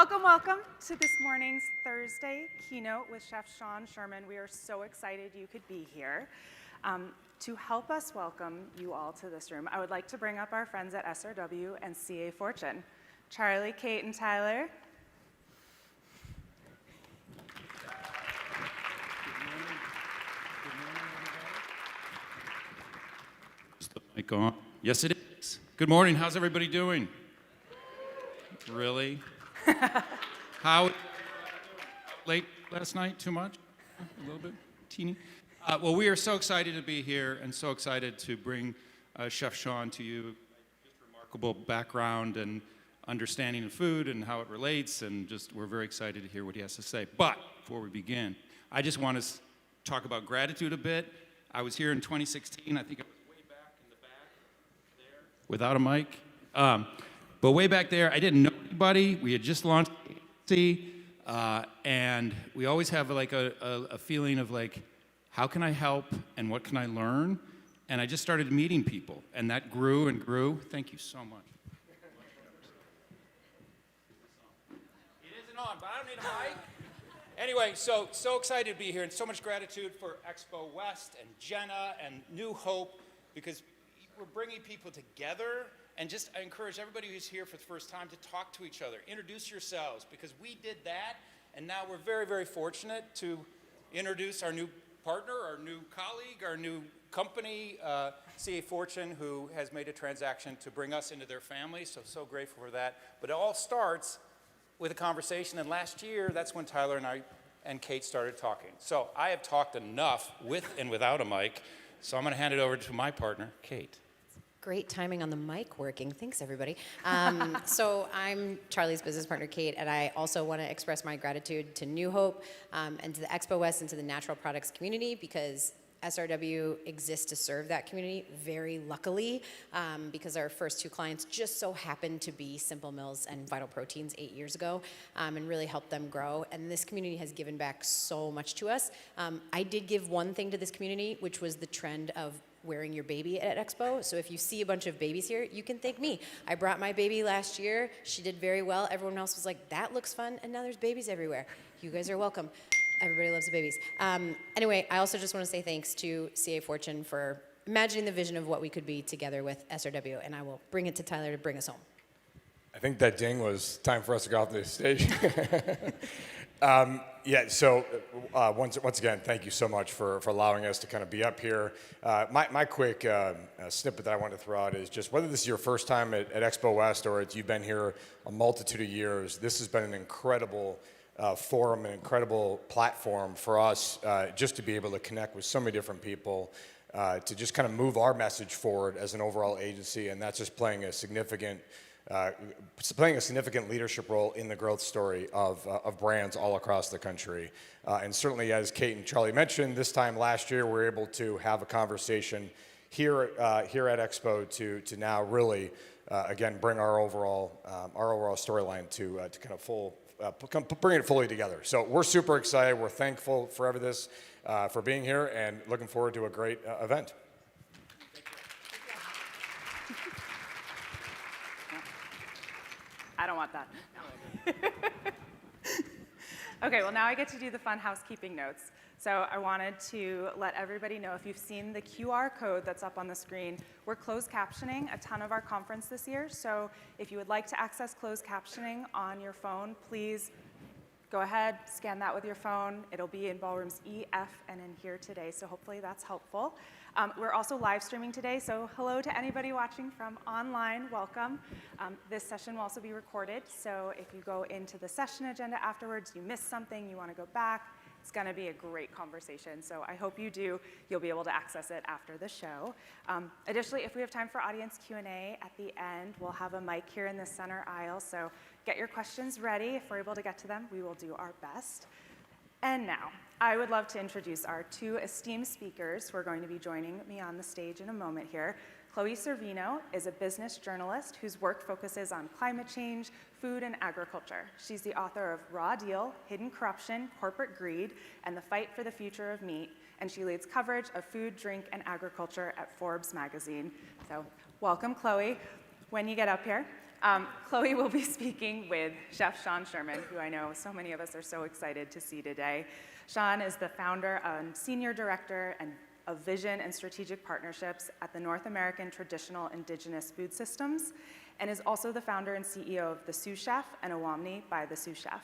Welcome, welcome to this morning's Thursday Keynote with Chef Sherman. We are so excited you could be here. To help us welcome you all to this room, I would like to bring up our friends at SRW and CA Fortune. Charlie, Kate, and Tyler. Is the mic on? Yes, it is. Good morning. How's everybody doing? Really? How late last night? Too much? A little bit? Teeny? Well, we are so excited to be here and so excited to bring Chef Sean to you. Just remarkable background and understanding of food and how it relates, and just we're very excited to hear what he has to say. But before we begin, I just want to talk about gratitude a bit. I was here in 2016. I think it was way back in the back there without a mic. But way back there, I didn't know anybody. We had just launched agency, and we always have like a feeling of like, how can I help and what can I learn? And I just started meeting people, and that grew and grew. Thank you so much. It isn't on, but I don't need a mic. Anyway, so excited to be here, and so much gratitude for Expo West and Jenna and New Hope, because we're bringing people together. And just I encourage everybody who's here for the first time to talk to each other, introduce yourselves, because we did that, and now we're very, very fortunate to introduce our new partner, our new colleague, our new company, CA Fortune, who has made a transaction to bring us into their family, so grateful for that. But it all starts with a conversation, and last year, that's when Tyler and I and Kate started talking. So I have talked enough with and without a mic, so I'm gonna hand it over to my partner, Kate. Great timing on the mic working. Thanks, everybody. So I'm Charlie's business partner, Kate, and I also want to express my gratitude to New Hope and to the Expo West and to the natural products community, because SRW exists to serve that community very luckily, because our first two clients just so happened to be Simple Mills and Vital Proteins 8 years ago, and really helped them grow. And this community has given back so much to us. I did give one thing to this community, which was the trend of wearing your baby at Expo. So if you see a bunch of babies here, you can thank me. I brought my baby last year. She did very well. Everyone else was like, that looks fun. And now there's babies everywhere. You guys are welcome. Everybody loves the babies. Anyway, I also just want to say thanks to CA Fortune for imagining the vision of what we could be together with SRW. And I will bring it to Tyler to bring us home. I think that ding was time for us to go off the stage. Once again, thank you so much for allowing us to kind of be up here. My quick snippet that I want to throw out is just whether this is your first time at Expo West or you've been here a multitude of years, this has been an incredible forum, an incredible platform for us just to be able to connect with so many different people, to just kind of move our message forward as an overall agency, and that's just playing a significant leadership role in the growth story of brands all across the country. And certainly, as Kate and Charlie mentioned, this time last year, we were able to have a conversation here at Expo to now really, again, bring our overall storyline to kind of bring it fully together. So we're super excited. We're thankful for this, for being here, and looking forward to a great event. I don't want that. No. Okay, well now I get to do the fun housekeeping notes. So I wanted to let everybody know, if you've seen the QR code that's up on the screen, we're closed captioning a ton of our conference this year. So if you would like to access closed captioning on your phone, please go ahead, scan that with your phone. It'll be in ballrooms E, F, and in here today, so hopefully that's helpful. We're also live streaming today, so hello to anybody watching from online, welcome. This session will also be recorded, so if you go into the session agenda afterwards, you missed something, you want to go back, it's going to be a great conversation, so I hope you do. You'll be able to access it after the show. Additionally, if we have time for audience Q&A at the end, we'll have a mic here in the center aisle, so get your questions ready. If we're able to get to them, we will do our best. And now, I would love to introduce our two esteemed speakers who are going to be joining me on the stage in a moment here. Chloe Servino is a business journalist whose work focuses on climate change, food, and agriculture. She's the author of Raw Deal, Hidden Corruption, Corporate Greed, and the Fight for the Future of Meat, and she leads coverage of food, drink, and agriculture at Forbes magazine. So welcome, Chloe. When you get up here, Chloe will be speaking with Chef Sherman, who I know so many of us are so excited to see today. Sean is the founder and senior director of vision and strategic partnerships at the North American Traditional Indigenous Food Systems, and is also the founder and CEO of the Sous Chef and Awamni by the Sous Chef.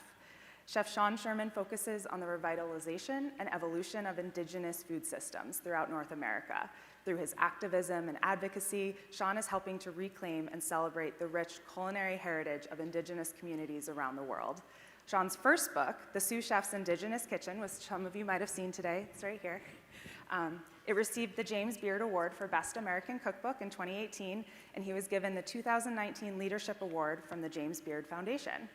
Chef Sherman focuses on the revitalization and evolution of Indigenous food systems throughout North America. Through his activism and advocacy, Sean is helping to reclaim and celebrate the rich culinary heritage of Indigenous communities around the world. Sean's first book, The Sous Chef's Indigenous Kitchen, which some of you might have seen today, it's right here. It received the James Beard Award for Best American Cookbook in 2018, and he was given the 2019 Leadership Award from the James Beard Foundation.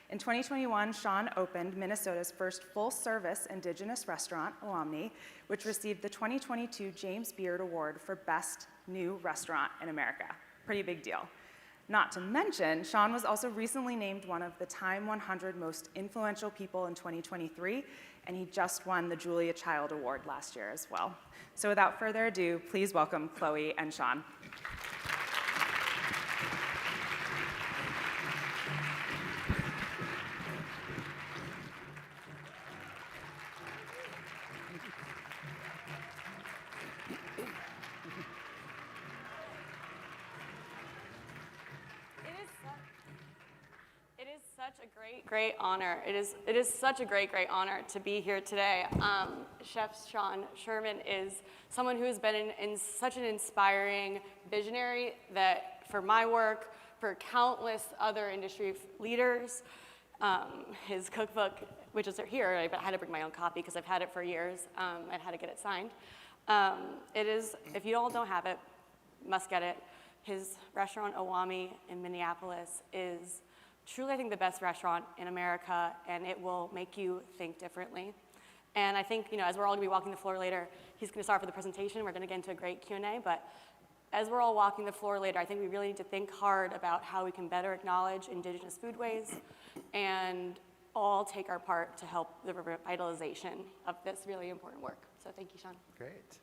In 2021, Sean opened Minnesota's first full-service Indigenous restaurant, Awamni, which received the 2022 James Beard Award for Best New Restaurant in America. Pretty big deal. Not to mention, Sean was also recently named one of the Time 100 Most Influential People in 2023, and he just won the Julia Child Award last year as well. So without further ado, please welcome Chloe and Sean. It is such a great honor. It is such a great honor to be here today. Chef Sherman is someone who has been in such an inspiring visionary that for my work, for countless other industry leaders, his cookbook, which is here, I had to bring my own copy because I've had it for years. I had to get it signed. It is, if you all don't have it, must get it. His restaurant, Awamni, in Minneapolis, is truly, I think, the best restaurant in America, and it will make you think differently. And I think, as we're all gonna be walking the floor later, he's gonna start with the presentation. We're gonna get into a great Q&A, but as we're all walking the floor later, I think we really need to think hard about how we can better acknowledge Indigenous foodways and all take our part to help the revitalization of this really important work. So thank you, Sean. Great.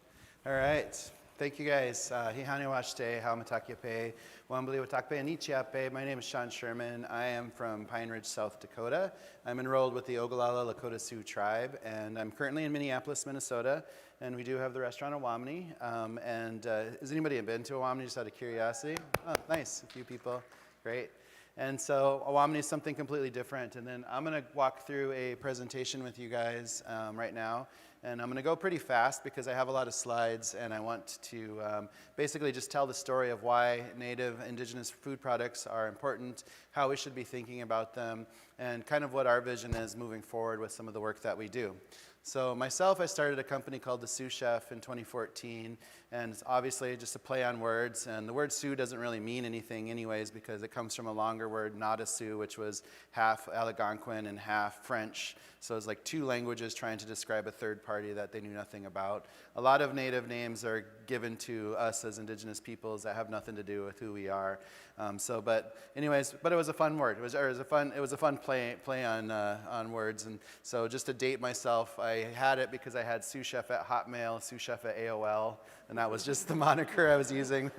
All right. Thank you, guys. Hihani washte, haumatakiape, wambali watakpe, anichiape. My name is Sean Sherman. I am from Pine Ridge, South Dakota. I'm enrolled with the Ogallala Lakota Sioux tribe, and I'm currently in Minneapolis, Minnesota, and we do have the restaurant Awamni. Has anybody been to Awamni just out of curiosity? Oh, nice, a few people. Great. And so Awamni is something completely different, and then I'm going to walk through a presentation with you guys right now. And I'm going to go pretty fast because I have a lot of slides, and I want to basically just tell the story of why native indigenous food products are important, how we should be thinking about them, and kind of what our vision is moving forward with some of the work that we do. So myself, I started a company called the Sous Chef in 2014, and it's obviously just a play on words. And the word Sioux doesn't really mean anything anyways because it comes from a longer word, Nada Sioux, which was half Algonquin and half French. So it's like two languages trying to describe a third party that they knew nothing about. A lot of native names are given to us as indigenous peoples that have nothing to do with who we are. But it was a fun word. It was a fun play on words. And so just to date myself, I had it because I had Sous Chef at Hotmail, Sous Chef at AOL, and that was just the moniker I was using.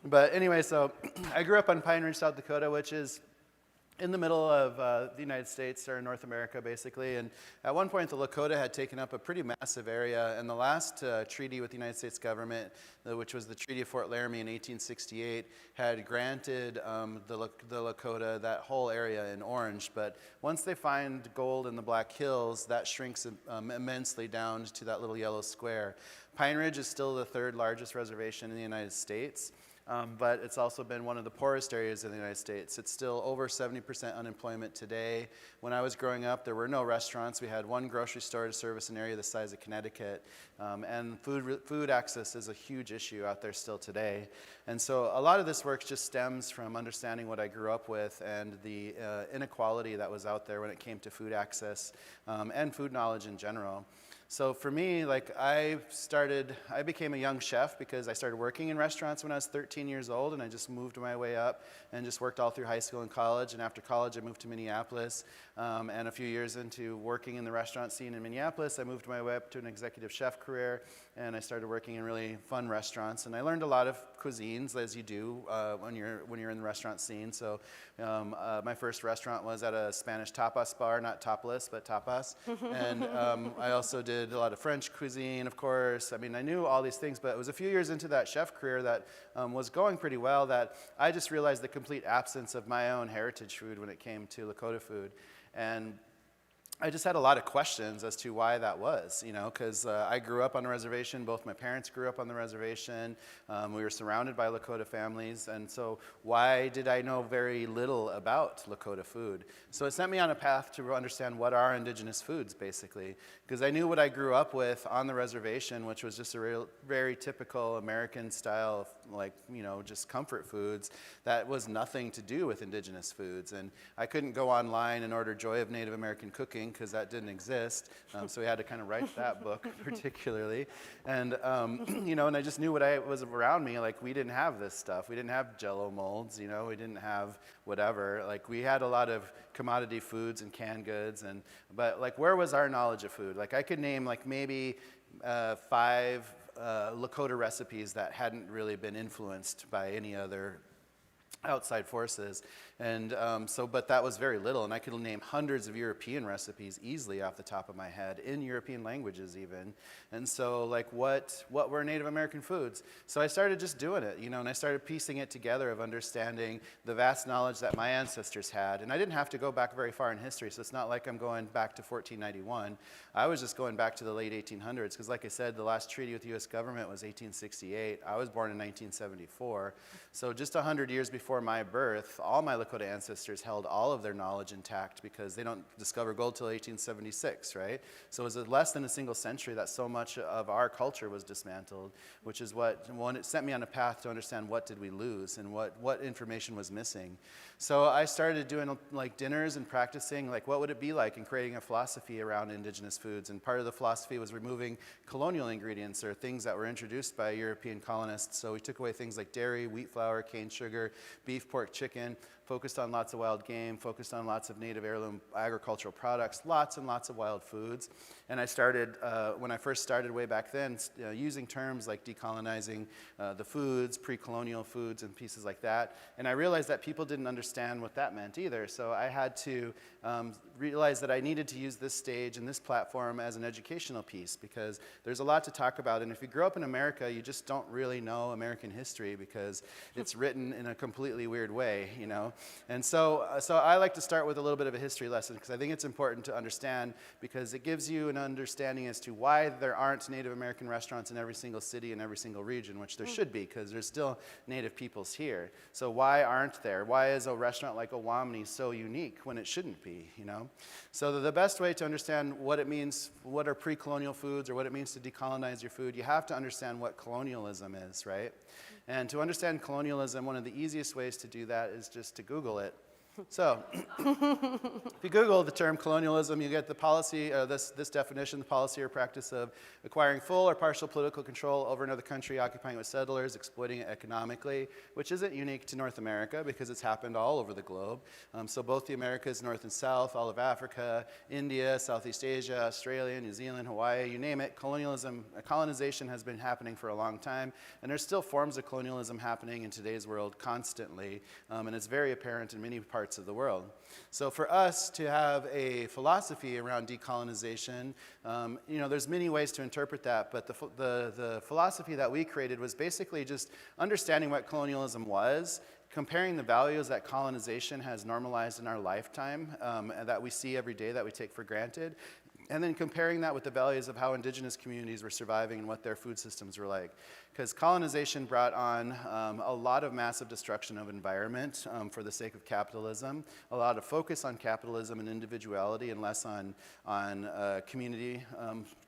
But anyway, so I grew up on Pine Ridge, South Dakota, which is in the middle of the United States, or North America, basically. And at one point, the Lakota had taken up a pretty massive area. And the last treaty with the United States government, which was the Treaty of Fort Laramie in 1868, had granted the Lakota that whole area in orange. But once they find gold in the Black Hills, that shrinks immensely down to that little yellow square. Pine Ridge is still the third largest reservation in the United States. But it's also been one of the poorest areas in the United States. It's still over 70% unemployment today. When I was growing up, there were no restaurants. We had one grocery store to service an area the size of Connecticut. And food access is a huge issue out there still today. And so a lot of this work just stems from understanding what I grew up with and the inequality that was out there when it came to food access and food knowledge in general. So for me, like I became a young chef because I started working in restaurants when I was 13 years old, and I just moved my way up and just worked all through high school and college. And after college, I moved to Minneapolis, and a few years into working in the restaurant scene in Minneapolis, I moved my way up to an executive chef career, and I started working in really fun restaurants. And I learned a lot of cuisines, as you do when you're in the restaurant scene. So my first restaurant was at a Spanish tapas bar, not topless, but tapas. And I also did a lot of French cuisine, of course. I mean, I knew all these things, but it was a few years into that chef career that was going pretty well that I just realized the complete absence of my own heritage food when it came to Lakota food. And I just had a lot of questions as to why that was, because I grew up on a reservation. Both my parents grew up on the reservation. We were surrounded by Lakota families. And so why did I know very little about Lakota food? So it sent me on a path to understand what are indigenous foods, basically, because I knew what I grew up with on the reservation, which was just a very typical American style, just comfort foods. That was nothing to do with indigenous foods. And I couldn't go online and order Joy of Native American Cooking, because that didn't exist. So we had to kind of write that book particularly. And, and I just knew what was around me. Like, we didn't have this stuff. We didn't have Jell-O molds, we didn't have whatever. Like, we had a lot of commodity foods and canned goods. But where was our knowledge of food? Like, I could name maybe 5 Lakota recipes that hadn't really been influenced by any other outside forces. And but that was very little, and I could name hundreds of European recipes easily off the top of my head, in European languages even. And so what were Native American foods? So I started just doing it, and I started piecing it together of understanding the vast knowledge that my ancestors had. And I didn't have to go back very far in history, so it's not like I'm going back to 1491. I was just going back to the late 1800s, because like I said, the last treaty with the U.S. government was 1868. I was born in 1974. So just 100 years before my birth, all my Lakota ancestors held all of their knowledge intact, because they don't discover gold till 1876, right? So it was less than a single century that so much of our culture was dismantled, which is it sent me on a path to understand what did we lose and what information was missing. So I started doing dinners and practicing what would it be like, and creating a philosophy around indigenous foods. And part of the philosophy was removing colonial ingredients, or things that were introduced by European colonists. So we took away things like dairy, wheat flour, cane sugar, beef, pork, chicken, focused on lots of wild game, focused on lots of native heirloom agricultural products, lots and lots of wild foods. And I started, when I first started way back then, using terms like decolonizing the foods, pre-colonial foods, and pieces like that. And I realized that people didn't understand what that meant either. So I had to realize that I needed to use this stage and this platform as an educational piece, because there's a lot to talk about. And if you grow up in America, you just don't really know American history, because it's written in a completely weird way, And so I like to start with a little bit of a history lesson, because I think it's important to understand, because it gives you an understanding as to why there aren't Native American restaurants in every single city and every single region, which there should be, because there's still Native peoples here. So why aren't there? Why is a restaurant like Owamni so unique when it shouldn't be, So the best way to understand what it means, what are pre-colonial foods, or what it means to decolonize your food, you have to understand what colonialism is, right? And to understand colonialism, one of the easiest ways to do that is just to Google it. So, if you Google the term colonialism, you get the policy, this definition, the policy or practice of acquiring full or partial political control over another country, occupying it with settlers, exploiting it economically, which isn't unique to North America, because it's happened all over the globe. So both the Americas, North and South, all of Africa, India, Southeast Asia, Australia, New Zealand, Hawaii, you name it, colonization has been happening for a long time, and there's still forms of colonialism happening in today's world constantly, and it's very apparent in many parts of the world. So for us to have a philosophy around decolonization, there's many ways to interpret that, but the philosophy that we created was basically just understanding what colonialism was, comparing the values that colonization has normalized in our lifetime, and that we see every day that we take for granted, and then comparing that with the values of how indigenous communities were surviving and what their food systems were like. Because colonization brought on a lot of massive destruction of environment for the sake of capitalism, a lot of focus on capitalism and individuality, and less on community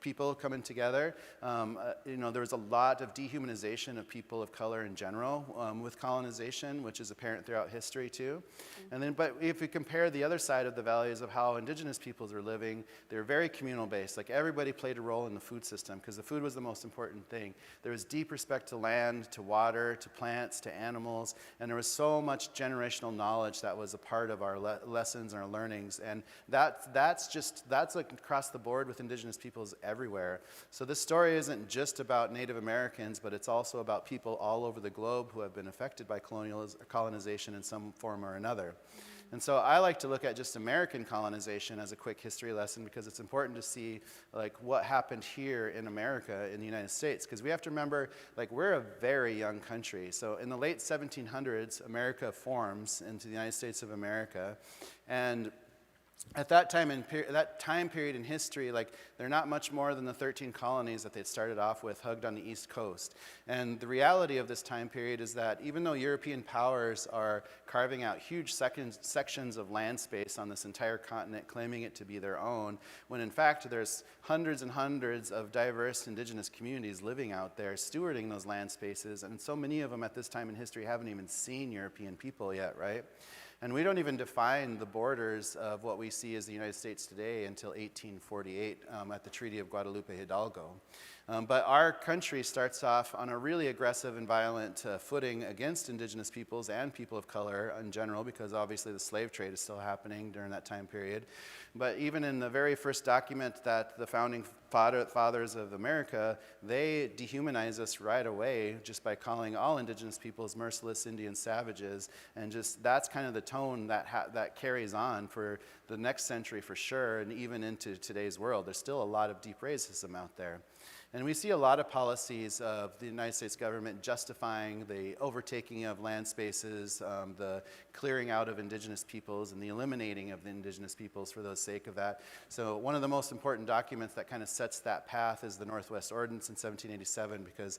people coming together. There was a lot of dehumanization of people of color in general with colonization, which is apparent throughout history too. But if we compare the other side of the values of how indigenous peoples are living, they're very very communal based. Like everybody played a role in the food system because the food was the most important thing. There was deep respect to land, to water, to plants, to animals, and there was so much generational knowledge that was a part of our lessons and our learnings. And that's like across the board with Indigenous peoples everywhere. So this story isn't just about Native Americans, but it's also about people all over the globe who have been affected by colonization in some form or another. And so I like to look at just American colonization as a quick history lesson because it's important to see like what happened here in America in the United States, because we have to remember like we're a very young country. So in the late 1700s, America forms into the United States of America, and at that time period in history, like they're not much more than the 13 colonies that they'd started off with hugged on the East Coast. And the reality of this time period is that even though European powers are carving out huge sections of land space on this entire continent, claiming it to be their own, when in fact there's hundreds and hundreds of diverse Indigenous communities living out there, stewarding those land spaces, and so many of them at this time in history haven't even seen European people yet, right? And we don't even define the borders of what we see as the United States today until 1848 at the Treaty of Guadalupe Hidalgo. But our country starts off on a really aggressive and violent footing against Indigenous peoples and people of color in general, because obviously the slave trade is still happening during that time period. But even in the very first document that the founding fathers of America, they dehumanize us right away just by calling all Indigenous peoples merciless Indian savages, and just that's kind of the tone that carries on for the next century for sure, and even into today's world. There's still a lot of deep racism out there. And we see a lot of policies of the United States government justifying the overtaking of land spaces, the clearing out of Indigenous peoples, and the eliminating of the Indigenous peoples for the sake of that. So one of the most important documents that kind of sets that path is the Northwest Ordinance in 1787, because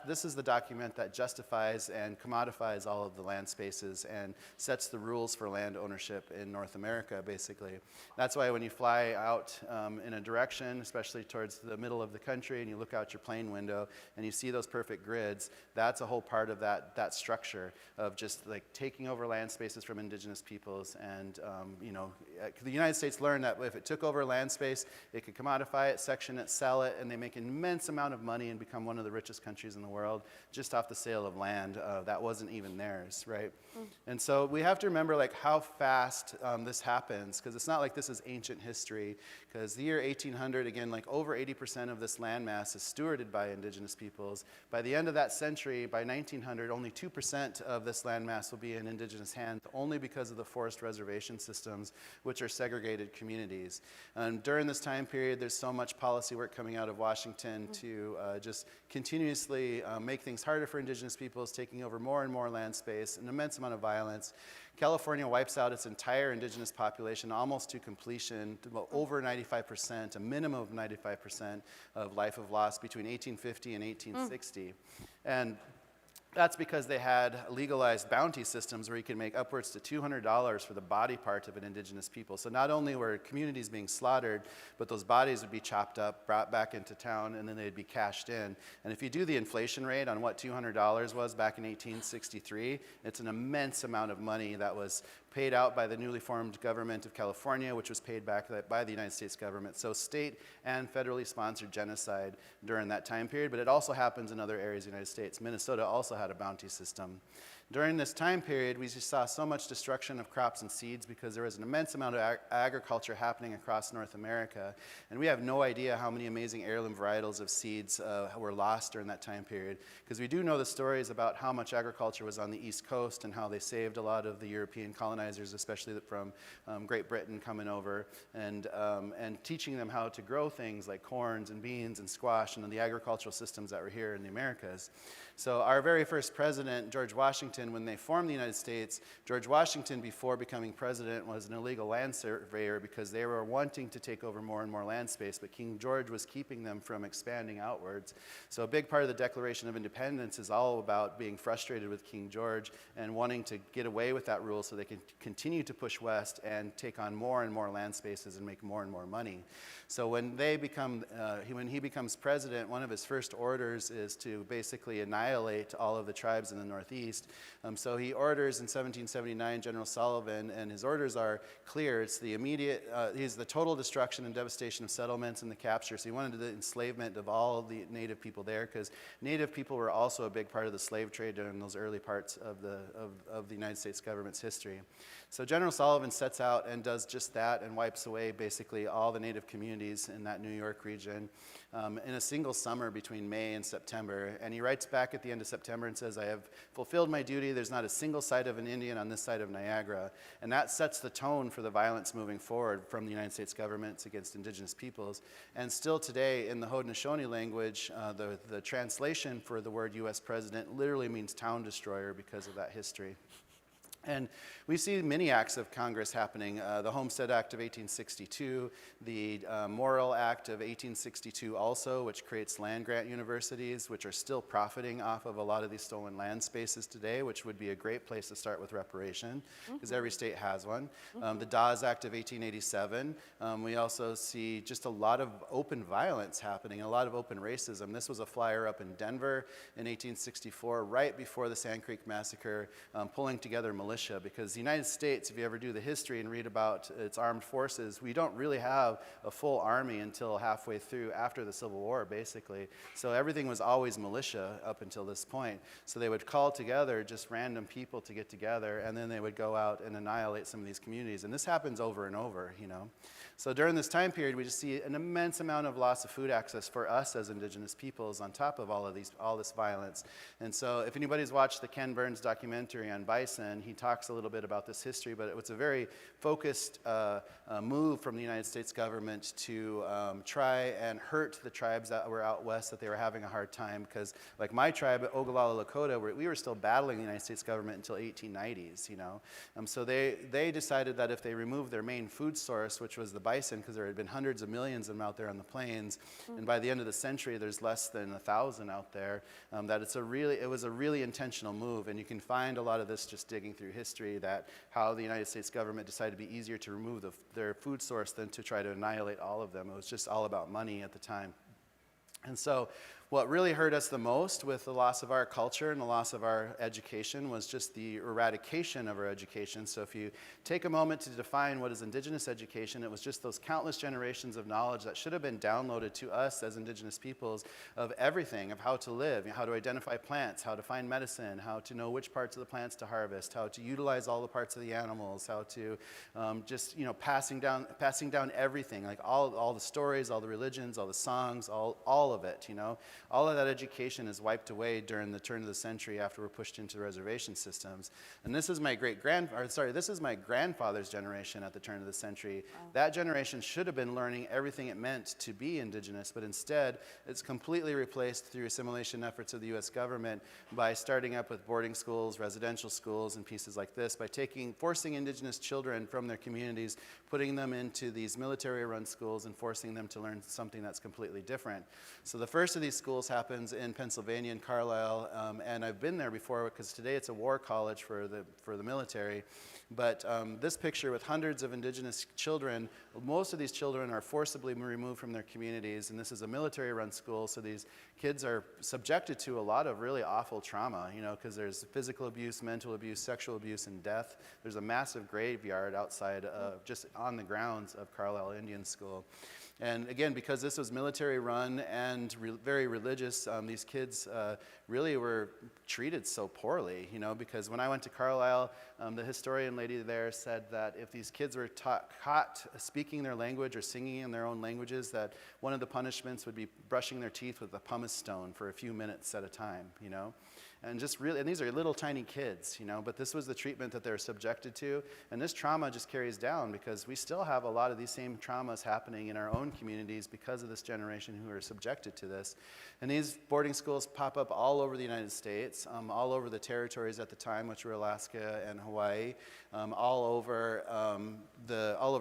this is the document that justifies and commodifies all of the land spaces and sets the rules for land ownership in North America, basically. That's why when you fly out in a direction, especially towards the middle of the country, and you look out your plane window and you see those perfect grids, that's a whole part of that structure of just like taking over land spaces from Indigenous peoples. And the United States learned that if it took over land space, it could commodify it, section it, sell it, and they make an immense amount of money and become one of the richest countries in the world just off the sale of land that wasn't even theirs, right? And so we have to remember like how fast this happens, because it's not like this is ancient history, because the year 1800, again, like over 80% of this landmass is stewarded by Indigenous peoples. By the end of that century, by 1900, only 2% of this landmass will be in Indigenous hands, only because of the forest reservation systems, which are segregated communities. And during this time period, there's so much policy work coming out of Washington to just continuously make things harder for Indigenous peoples, taking over more and more land space, an immense amount of violence. California wipes out its entire Indigenous population almost to completion, to over 95%, a minimum of 95% of life of loss between 1850 and 1860. And that's because they had legalized bounty systems where you could make upwards to $200 for the body part of an Indigenous people. So not only were communities being slaughtered, but those bodies would be chopped up, brought back into town, and then they'd be cashed in. And if you do the inflation rate on what $200 was back in 1863, it's an immense amount of money that was paid out by the newly formed government of California, which was paid back by the United States government. So state and federally sponsored genocide during that time period, but it also happens in other areas of the United States. Minnesota also had a bounty system. During this time period, we just saw so much destruction of crops and seeds because there was an immense amount of agriculture happening across North America. And we have no idea how many amazing heirloom varietals of seeds were lost during that time period, because we do know the stories about how much agriculture was on the East Coast and how they saved a lot of the European colonizers, especially from Great Britain coming over, and teaching them how to grow things like corns and beans and squash and the agricultural systems that were here in the Americas. So our very first president, George Washington, when they formed the United States, George Washington, before becoming president, was an illegal land surveyor because they were wanting to take over more and more land space, but King George was keeping them from expanding outwards. So a big part of the Declaration of Independence is all about being frustrated with King George and wanting to get away with that rule so they can continue to push west and take on more and more land spaces and make more and more money. So when he becomes president, one of his first orders is to basically annihilate all of the tribes in the Northeast. So he orders in 1779 General Sullivan, and his orders are clear. It's the immediate, he's the total destruction and devastation of settlements and the capture. So he wanted the enslavement of all the native people there, because native people were also a big part of the slave trade during those early parts of the United States government's history. So General Sullivan sets out and does just that and wipes away basically all the native communities in that New York region in a single summer between May and September. And he writes back at the end of September and says, "I have fulfilled my duty. There's not a single sight of an Indian on this side of Niagara." And that sets the tone for the violence moving forward from the United States government against indigenous peoples. And still today, in the Haudenosaunee language, the translation for the word U.S. president literally means town destroyer because of that history. And we see many acts of Congress happening. The Homestead Act of 1862, the Morrill Act of 1862 also, which creates land-grant universities, which are still profiting off of a lot of these stolen land spaces today, which would be a great place to start with reparation, because every state has one. The Dawes Act of 1887. We also see just a lot of open violence happening, a lot of open racism. This was a flyer up in Denver in 1864, right before the Sand Creek Massacre, pulling together militia, because the United States, if you ever do the history and read about its armed forces, we don't really have a full army until halfway through after the Civil War, basically. So everything was always militia up until this point. So they would call together just random people to get together, and then they would go out and annihilate some of these communities. And this happens over and over, you know. So during this time period, we just see an immense amount of loss of food access for us as indigenous peoples on top of all this violence. And so if anybody's watched the Ken Burns documentary on bison, he talks a little bit about this history, but it was a very focused move from the United States government to try and hurt the tribes that were out west, that they were having a hard time, because like my tribe, Ogallala Lakota, we were still battling the United States government until 1890s, you know. So they decided that if they removed their main food source, which was the bison, because there had been hundreds of millions of them out there on the plains, and by the end of the century there's less than 1,000 out there, that it was a really intentional move. And you can find a lot of this just digging through history, that how the United States government decided to be easier to remove their food source than to try to annihilate all of them. It was just all about money at the time. And so what really hurt us the most with the loss of our culture and the loss of our education was just the eradication of our education. So if you take a moment to define what is indigenous education, it was just those countless generations of knowledge that should have been downloaded to us as indigenous peoples of everything, of how to live, how to identify plants, how to find medicine, how to know which parts of the plants to harvest, how to utilize all the parts of the animals, how to just, you know, passing down everything, like all the stories, all the religions, all the songs, all of it, you know. All of that education is wiped away during the turn of the century after we're pushed into reservation systems. And this is my this is my grandfather's generation at the turn of the century. Wow. That generation should have been learning everything it meant to be indigenous, but instead it's completely replaced through assimilation efforts of the U.S. government by starting up with boarding schools, residential schools, and pieces like this, by forcing indigenous children from their communities, putting them into these military-run schools and forcing them to learn something that's completely different. So the first of these schools happens in Pennsylvania, in Carlisle, and I've been there before because today it's a war college for the military. But this picture with hundreds of indigenous children, most of these children are forcibly removed from their communities, and this is a military-run school, so these kids are subjected to a lot of really awful trauma, you know, because there's physical abuse, mental abuse, sexual abuse, and death. There's a massive graveyard outside, just on the grounds of Carlisle Indian School. And again, because this was military run and very religious, these kids really were treated so poorly, you know, because when I went to Carlisle, the historian lady there said that if these kids were caught speaking their language or singing in their own languages, that one of the punishments would be brushing their teeth with a pumice stone for a few minutes at a time, you know. And just really, and these are little tiny kids, you know, but this was the treatment that they're subjected to. And this trauma just carries down because we still have a lot of these same traumas happening in our own communities because of this generation who are subjected to this. And these boarding schools pop up all over the United States, all over the territories at the time, which were Alaska and Hawaii, all over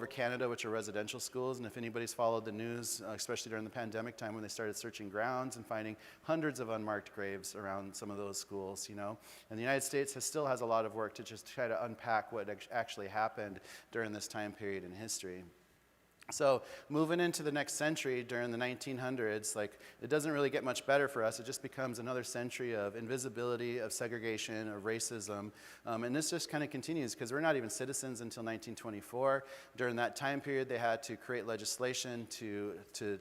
Canada, which are residential schools. And if anybody's followed the news, especially during the pandemic time when they started searching grounds and finding hundreds of unmarked graves around some of those schools, you know. And the United States still has a lot of work to just try to unpack what actually happened during this time period in history. So moving into the next century during the 1900s, like, it doesn't really get much better for us. It just becomes another century of invisibility, of segregation, of racism. And this just kind of continues because we're not even citizens until 1924. During that time period, they had to create legislation to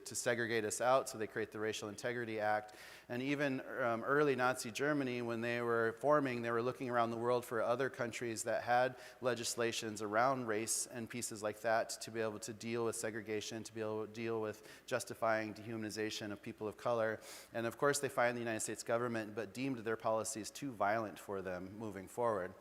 segregate us out, so they create the Racial Integrity Act. And even early Nazi Germany, when they were forming, they were looking around the world for other countries that had legislations around race and pieces like that to be able to deal with segregation, to be able to deal with justifying dehumanization of people of color. And of course, they find the United States government, but deemed their policies too violent for them moving forward.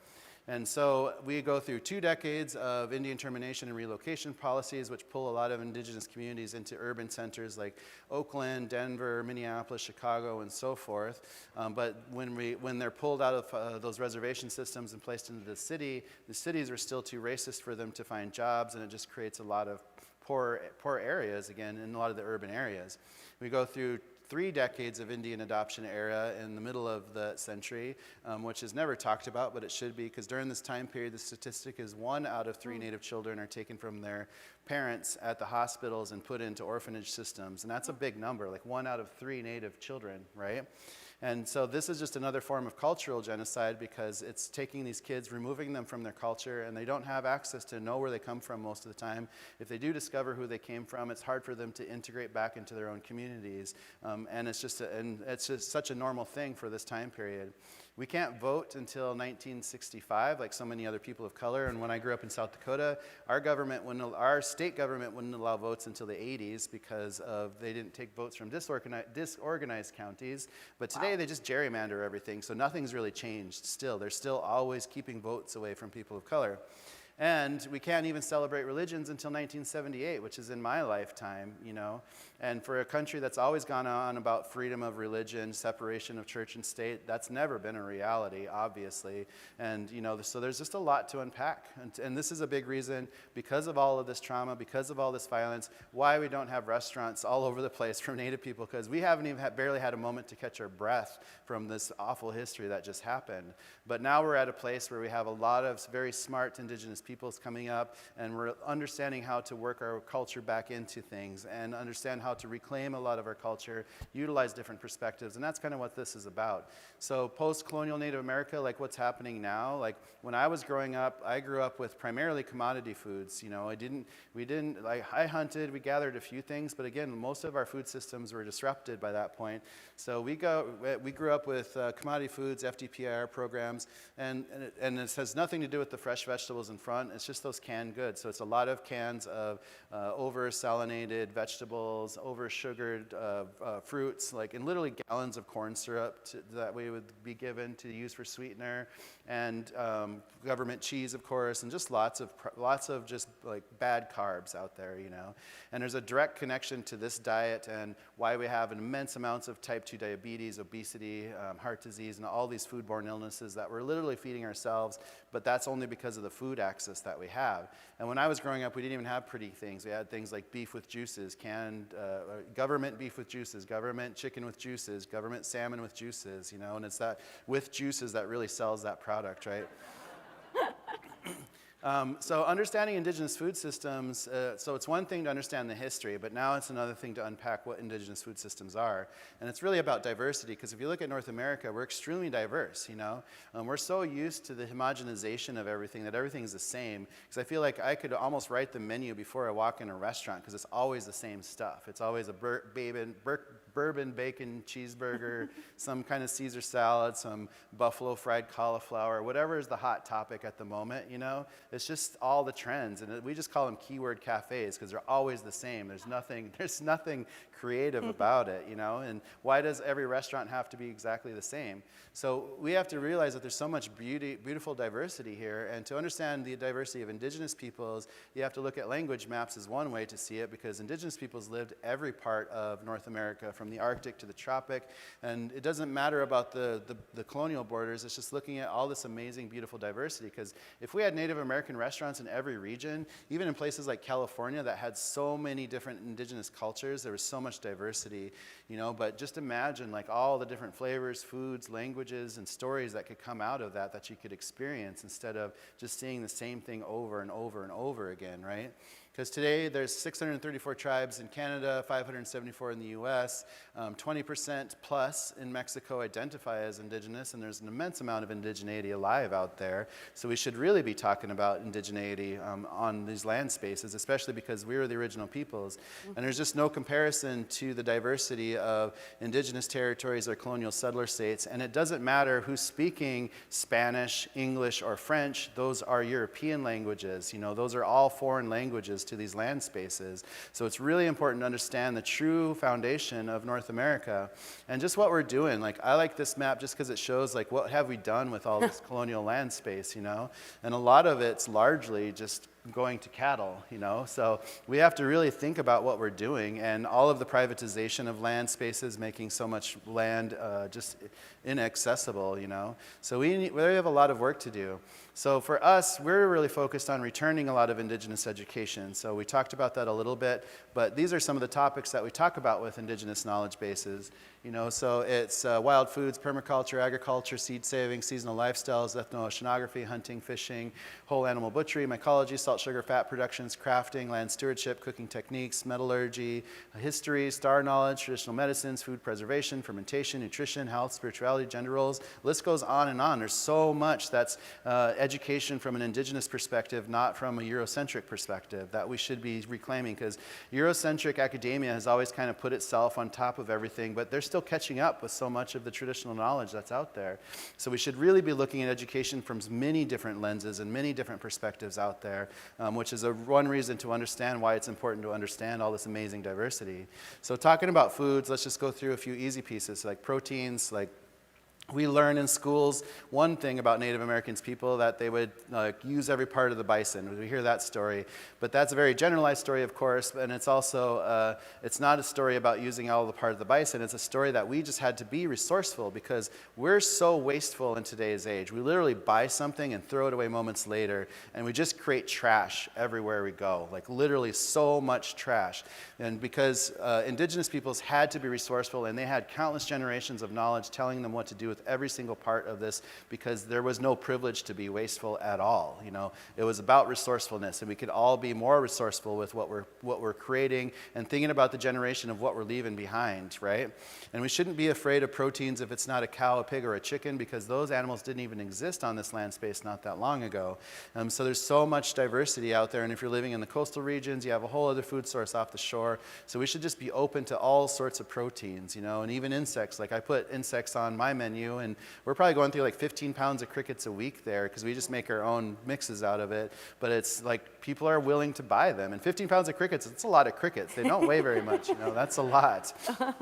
And so we go through 2 decades of Indian termination and relocation policies, which pull a lot of indigenous communities into urban centers like Oakland, Denver, Minneapolis, Chicago, and so forth. But when they're pulled out of those reservation systems and placed into the cities are still too racist for them to find jobs, and it just creates a lot of poor areas, again, in a lot of the urban areas. We go through 3 decades of Indian adoption era in the middle of the century, which is never talked about, but it should be, because during this time period, the statistic is 1 out of 3 Native children are taken from their parents at the hospitals and put into orphanage systems. And that's a big number, like 1 out of 3 Native children, right? And so this is just another form of cultural genocide because it's taking these kids, removing them from their culture, and they don't have access to know where they come from most of the time. If they do discover who they came from, it's hard for them to integrate back into their own communities. And it's just such a normal thing for this time period. We can't vote until 1965, like so many other people of color. And when I grew up in South Dakota, our state government wouldn't allow votes until the 80s because they didn't take votes from disorganized counties. But today they just gerrymander everything, so nothing's really changed still. They're still always keeping votes away from people of color. And we can't even celebrate religions until 1978, which is in my lifetime, you know. And for a country that's always gone on about freedom of religion, separation of church and state, that's never been a reality, obviously. And, you know, so there's just a lot to unpack. And this is a big reason, because of all of this trauma, because of all this violence, why we don't have restaurants all over the place for Native people, because we haven't even barely had a moment to catch our breath from this awful history that just happened. But now we're at a place where we have a lot of very smart Indigenous peoples coming up, and we're understanding how to work our culture back into things and understand how to reclaim a lot of our culture, utilize different perspectives, and that's kind of what this is about. So post-colonial Native America, like what's happening now, like when I was growing up, I grew up with primarily commodity foods. You know, I hunted, we gathered a few things, but again, most of our food systems were disrupted by that point. So we grew up with commodity foods, FDPR programs, and this has nothing to do with the fresh vegetables in front. It's just those canned goods. So it's a lot of cans of over-salinated vegetables, over-sugared fruits, and literally gallons of corn syrup that we would be given to use for sweetener, and government cheese, of course, and just lots of just like bad carbs out there, you know. And there's a direct connection to this diet and why we have immense amounts of type 2 diabetes, obesity, heart disease, and all these foodborne illnesses that we're literally feeding ourselves, but that's only because of the food access that we have. And when I was growing up, we didn't even have pretty things. We had things like beef with juices, canned government beef with juices, government chicken with juices, government salmon with juices, you know, and it's that with juices that really sells that product, right? So understanding Indigenous food systems, so it's one thing to understand the history, but now it's another thing to unpack what Indigenous food systems are. And it's really about diversity, because if you look at North America, we're extremely diverse, you know. We're so used to the homogenization of everything that everything's the same, because I feel like I could almost write the menu before I walk in a restaurant, because it's always the same stuff. It's always a bourbon bacon cheeseburger, some kind of Caesar salad, some buffalo fried cauliflower, whatever is the hot topic at the moment, you know. It's just all the trends, and we just call them keyword cafes because they're always the same. There's nothing creative about it, you know. And why does every restaurant have to be exactly the same? So we have to realize that there's so much beautiful diversity here, and to understand the diversity of Indigenous peoples, you have to look at language maps as one way to see it, because Indigenous peoples lived every part of North America from from the Arctic to the tropic. And it doesn't matter about the colonial borders, it's just looking at all this amazing, beautiful diversity. Because if we had Native American restaurants in every region, even in places like California that had so many different indigenous cultures, there was so much diversity, you know, but just imagine like all the different flavors, foods, languages, and stories that could come out of that you could experience instead of just seeing the same thing over and over and over again, right? Because today there's 634 tribes in Canada, 574 in the US, 20% plus in Mexico identify as indigenous, and there's an immense amount of indigeneity alive out there. So we should really be talking about indigeneity on these land spaces, especially because we were the original peoples. And there's just no comparison to the diversity of indigenous territories or colonial settler states. And it doesn't matter who's speaking Spanish, English, or French, those are European languages. You know, those are all foreign languages to these land spaces. So it's really important to understand the true foundation of North America and just what we're doing. Like, I like this map just because it shows like what have we done with all this colonial land space, you know? And a lot of it's largely just going to cattle, you know? So we have to really think about what we're doing, and all of the privatization of land spaces making so much land just inaccessible, you know? So we have a lot of work to do. So for us, we're really focused on returning a lot of indigenous education. So we talked about that a little bit, but these are some of the topics that we talk about with indigenous knowledge bases. You know, so it's wild foods, permaculture, agriculture, seed saving, seasonal lifestyles, ethno-oceanography, hunting, fishing, whole animal butchery, mycology, salt, sugar, fat productions, crafting, land stewardship, cooking techniques, metallurgy, history, star knowledge, traditional medicines, food preservation, fermentation, nutrition, health, spirituality, gender roles. List goes on and on. There's so much that's education from an indigenous perspective, not from a Eurocentric perspective, that we should be reclaiming, because Eurocentric academia has always kind of put itself on top of everything, but they're still catching up with so much of the traditional knowledge that's out there. So we should really be looking at education from many different lenses and many different perspectives out there, which is one reason to understand why it's important to understand all this amazing diversity. So talking about foods, let's just go through a few easy pieces, like proteins, like we learn in schools one thing about Native Americans people, that they would use every part of the bison. We hear that story, but that's a very generalized story, of course, and it's also, it's not a story about using all the part of the bison. It's a story that we just had to be resourceful because we're so wasteful in today's age. We literally buy something and throw it away moments later, and we just create trash everywhere we go, like literally so much trash. And because indigenous peoples had to be resourceful, and they had countless generations of knowledge telling them what to do with every single part of this, because there was no privilege to be wasteful at all. You know, it was about resourcefulness, and we could all be more resourceful with what we're creating and thinking about the generation of what we're leaving behind, right? And we shouldn't be afraid of proteins if it's not a cow, a pig, or a chicken, because those animals didn't even exist on this land space not that long ago. So there's so much diversity out there, and if you're living in the coastal regions, you have a whole other food source off the shore. So we should just be open to all sorts of proteins, you know, and even insects. Like I put insects on my menu, and we're probably going through like 15 pounds of crickets a week there because we just make our own mixes out of it. But it's like people are willing to buy them. And 15 pounds of crickets, it's a lot of crickets. They don't weigh very much, you know, that's a lot.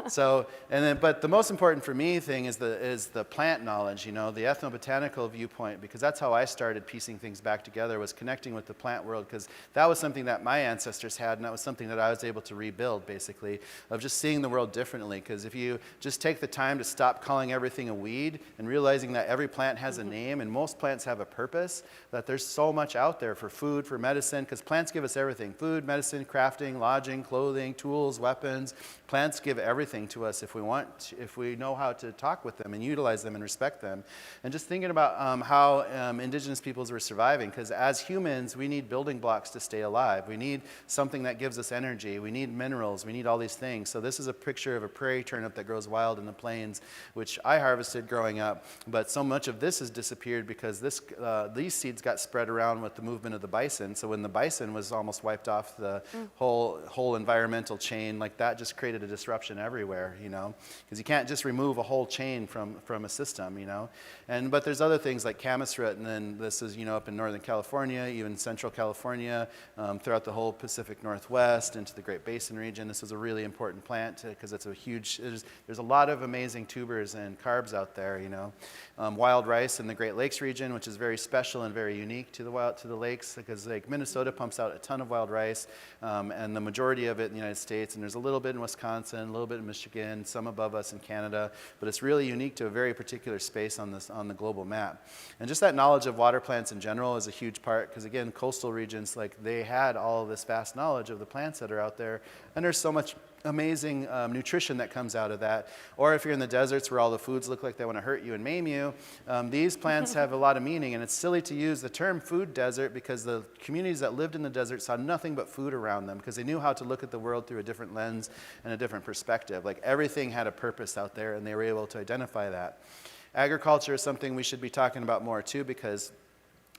So, and then, but the most important for me thing is the plant knowledge, you know, the ethnobotanical viewpoint, because that's how I started piecing things back together, was connecting with the plant world, because that was something that my ancestors had, and that was something that I was able to rebuild, basically, of just seeing the world differently. Because if you just take the time to stop calling everything a weed and realizing that every plant has a name and most plants have a purpose, that there's so much out there for food, for medicine, because plants give us everything: food, medicine, crafting, lodging, clothing, tools, weapons. Plants give everything to us if we want, if we know how to talk with them and utilize them and respect them. And just thinking about how indigenous peoples were surviving, because as humans, we need building blocks to stay alive. We need something that gives us energy. We need minerals. We need all these things. So this is a picture of a prairie turnip that grows wild in the plains, which I harvested growing up. But so much of this has disappeared because these seeds got spread around with the movement of the bison. So when the bison was almost wiped off the whole environmental chain, like that just created a disruption everywhere, you know, because you can't just remove a whole chain from a system, you know. But there's other things like camas root, and then this is, you know, up in Northern California, even Central California, throughout the whole Pacific Northwest into the Great Basin region. This is a really important plant because it's a huge, there's a lot of amazing tubers and carbs out there, you know. Wild rice in the Great Lakes region, which is very special and very unique to the lakes, because like Minnesota Minnesota pumps out a ton of wild rice, and the majority of it in the United States, and there's a little bit in Wisconsin, a little bit in Michigan, some above us in Canada, but it's really unique to a very particular space on the global map. And just that knowledge of water plants in general is a huge part, because again, coastal regions, like they had all of this vast knowledge of the plants that are out there, and there's so much amazing nutrition that comes out of that. Or if you're in the deserts where all the foods look like they want to hurt you and maim you, these plants have a lot of meaning. And it's silly to use the term food desert because the communities that lived in the desert saw nothing but food around them because they knew how to look at the world through a different lens and a different perspective. Like everything had a purpose out there, and they were able to identify that. Agriculture is something we should be talking about more too, because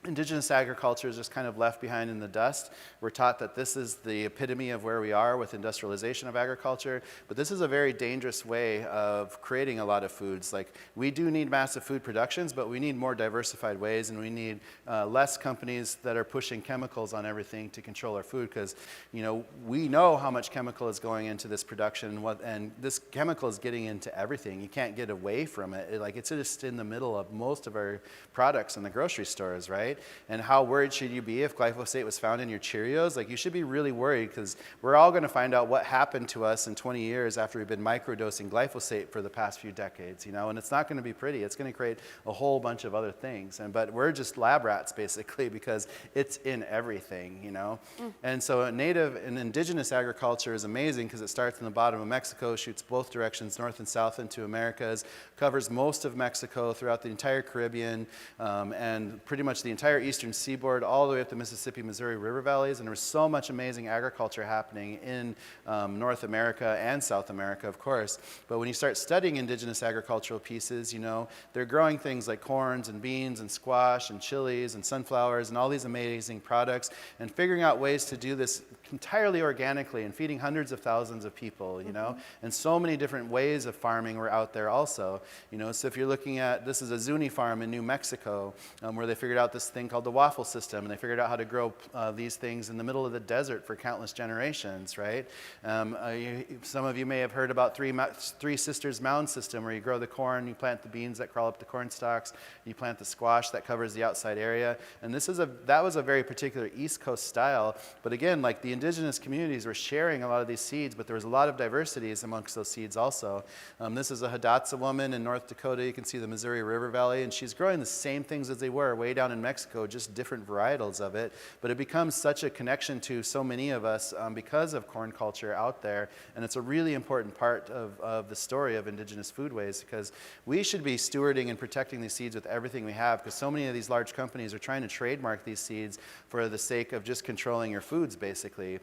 Indigenous agriculture is just kind of left behind in the dust. We're taught that this is the epitome of where we are with industrialization of agriculture, but this is a very dangerous way of creating a lot of foods. Like, we do need massive food productions, but we need more diversified ways, and we need less companies that are pushing chemicals on everything to control our food, because, you know, we know how much chemical is going into this production, and this chemical is getting into everything. You can't get away from it. It's just in the middle of most of our products in the grocery stores, right? And how worried should you be if glyphosate was found in your Cheerios? Like, you should be really worried, because we're all going to find out what happened to us in 20 years after we've been microdosing glyphosate for the past few decades, you know, and it's not going to be pretty. It's going to create a whole bunch of other things. But we're just lab rats, basically, because it's in everything, you know? And so native and indigenous agriculture is amazing because it starts in the bottom of Mexico, shoots both directions, north and south into Americas, covers most of Mexico throughout the entire Caribbean, and pretty much the entire eastern seaboard, all the way up the Mississippi, Missouri river valleys. And there was so much amazing agriculture happening in North America and South America, of course. But when you start studying indigenous agricultural pieces, you know, they're growing things like corns and beans and squash and chilies and sunflowers and all these amazing products, and figuring out ways to do this entirely organically and feeding hundreds of thousands of people, you know, and so many different ways of farming were out there also, you know. So if you're looking at, this is a Zuni farm in New Mexico, where they figured out this thing called the waffle system, and they figured out how to grow these things in the middle of the desert for countless generations, right? Some of you may have heard about Three Sisters Mound system, where you grow the corn, you plant the beans that crawl up the corn stalks, you plant the squash that covers the outside area, and that was a very particular East Coast style. But again, like, the indigenous communities were sharing a lot of these seeds, but there was a lot of diversities amongst those seeds also. This is a Hidatsa woman in North Dakota. You can see the Missouri River Valley, and she's growing the same things as they were way down in Mexico, just different varietals of it. But it becomes such a connection to so many of us because of corn culture out there, and it's a really important part of the story of indigenous foodways, because we should be stewarding and protecting these seeds with everything we have, because so many of these large companies are trying to trademark these seeds for the sake of just controlling your foods, basically.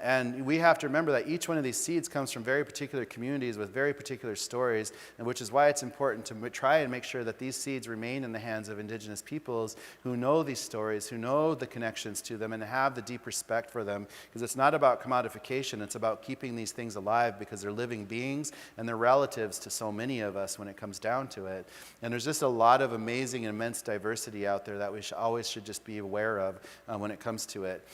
And we have to remember that each one of these seeds comes from very particular communities with very particular stories, and which is why it's important to try and make sure that these seeds remain in the hands of indigenous peoples who know these stories, who know the connections to them, and have the deep respect for them, because it's not about commodification, it's about keeping these things alive, because they're living beings and they're relatives to so many of us when it comes down to it. And there's just a lot of amazing and immense diversity out there that we always should just be aware of when it comes to it.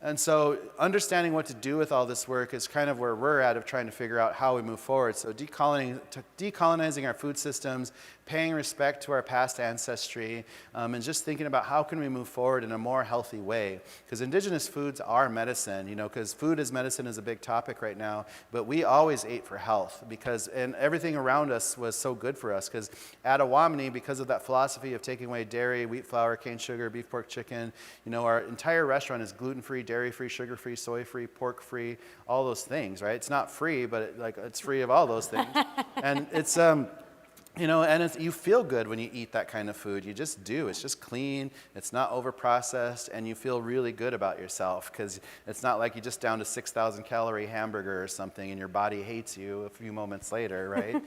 And so understanding what to do with all this work is kind of where we're at, of trying to figure out how we move forward. So decolonizing our food systems, paying respect to our past ancestry, and just thinking about how can we move forward in a more healthy way. Because indigenous foods are medicine, you know, because food as medicine is a big topic right now, but we always ate for health, and everything around us was so good for us. Because at Awamini, because of that philosophy of taking away dairy, wheat flour, cane sugar, beef, pork, chicken, you know, our entire restaurant is gluten-free, dairy-free, sugar-free, soy-free, pork-free, all those things, right? It's not free, but it's free of all those things. And it's you know, and you feel good when you eat that kind of food. You just do. It's just clean. It's not over-processed, and you feel really good about yourself, because it's not like you just downed a 6,000-calorie hamburger or something and your body hates you a few moments later, right?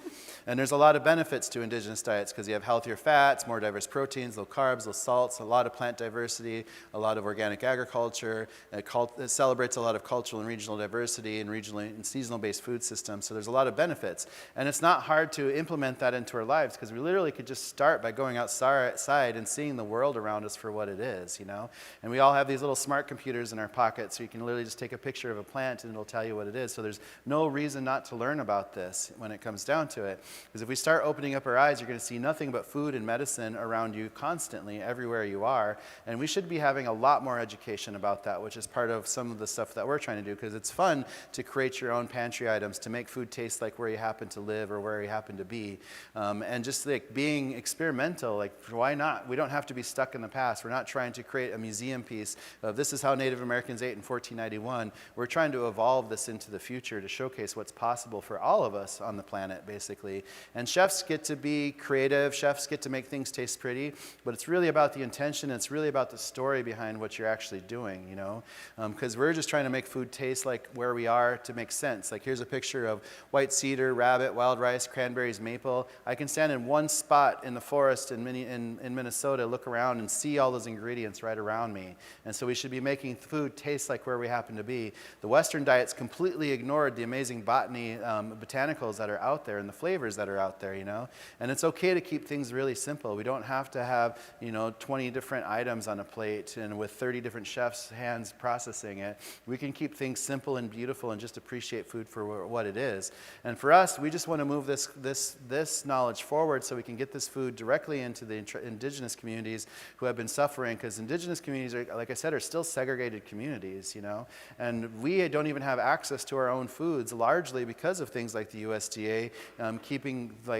And there's a lot of benefits to indigenous diets, because you have healthier fats, more diverse proteins, low carbs, low salts, a lot of plant diversity, a lot of organic agriculture. It celebrates a lot of cultural and regional diversity and regional and seasonal-based food systems. So there's a lot of benefits. And it's not hard to implement that into our lives, because we literally could just start by going outside and seeing the world around us for what it is, you know? And we all have these little smart computers in our pockets, so you can literally just take a picture of a plant and it'll tell you what it is. So there's no reason not to learn about this when it comes down to it. Because if we start opening up our eyes, you're going to see nothing but food and medicine around you constantly, everywhere you are. And we should be having a lot more education about that, which is part of some of the stuff that we're trying to do, because it's fun to create your own pantry items, to make food taste like where you happen to live or where you happen to be. And just like being experimental, like why not? We don't have to be stuck in the past. We're not trying to create a museum piece of this is how Native Americans ate in 1491. We're trying to evolve this into the future to showcase what's possible for all of us on the planet, basically. And chefs get to be creative, chefs get to make things taste pretty, but it's really about the intention, it's really about the story behind what you're actually doing, you know? Because we're just trying to make food taste like where we are to make sense. Like here's a picture of white cedar, rabbit, wild rice, cranberries, maple. I can stand in one spot in the forest in Minnesota, look around and see all those ingredients right around me. And so we should be making food taste like where we happen to be. The Western diet's completely ignored the amazing botany, botanicals that are out there and the flavors that are out there, you know? And it's okay to keep things really simple. We don't have to have, you know, 20 different items on a plate and with 30 different chefs' hands processing it. We can keep things simple and beautiful and just appreciate food for what it is. And for us, we just want to move this knowledge forward so we can get this food directly into the indigenous communities who have been suffering, because indigenous communities, are, like I said, are still segregated communities, you know? And we don't even have access to our own foods, largely because of things like the USDA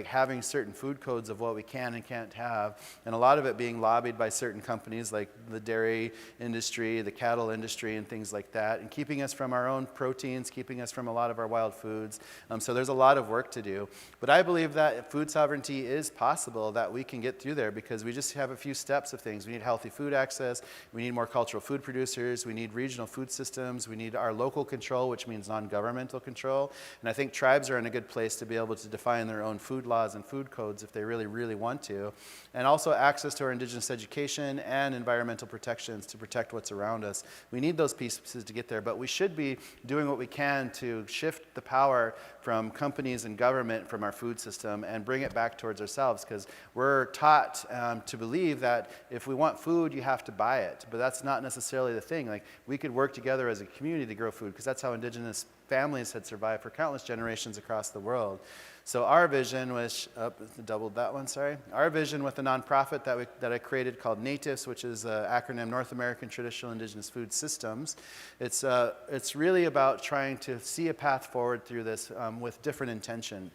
having certain food codes of what we can and can't have, and a lot of it being lobbied by certain companies like the dairy industry, the cattle industry, and things like that, and keeping us from our own proteins, keeping us from a lot of our wild foods. So there's a lot of work to do. But I believe that food sovereignty is possible, that we can get through there, because we just have a few steps of things. We need healthy food access, we need more cultural food producers, we need regional food systems, we need our local control, which means non-governmental control. And I think tribes are in a good place to be able to define their own food laws and food codes if they really, really want to. And also access to our indigenous education and environmental protections to protect what's around us. We need those pieces to get there, but we should be doing what we can to shift the power from companies and government from our food system and bring it back towards ourselves, because we're taught to believe that if we want food, you have to buy it. But that's not necessarily the thing. Like, we could work together as a community to grow food, because that's how indigenous families had survived for countless generations across the world. So our vision was, doubled that one, sorry. Our vision with the nonprofit that I created called NATIVS, which is an acronym North American Traditional Indigenous Food Systems. It's really about trying to see a path forward through this with different intention.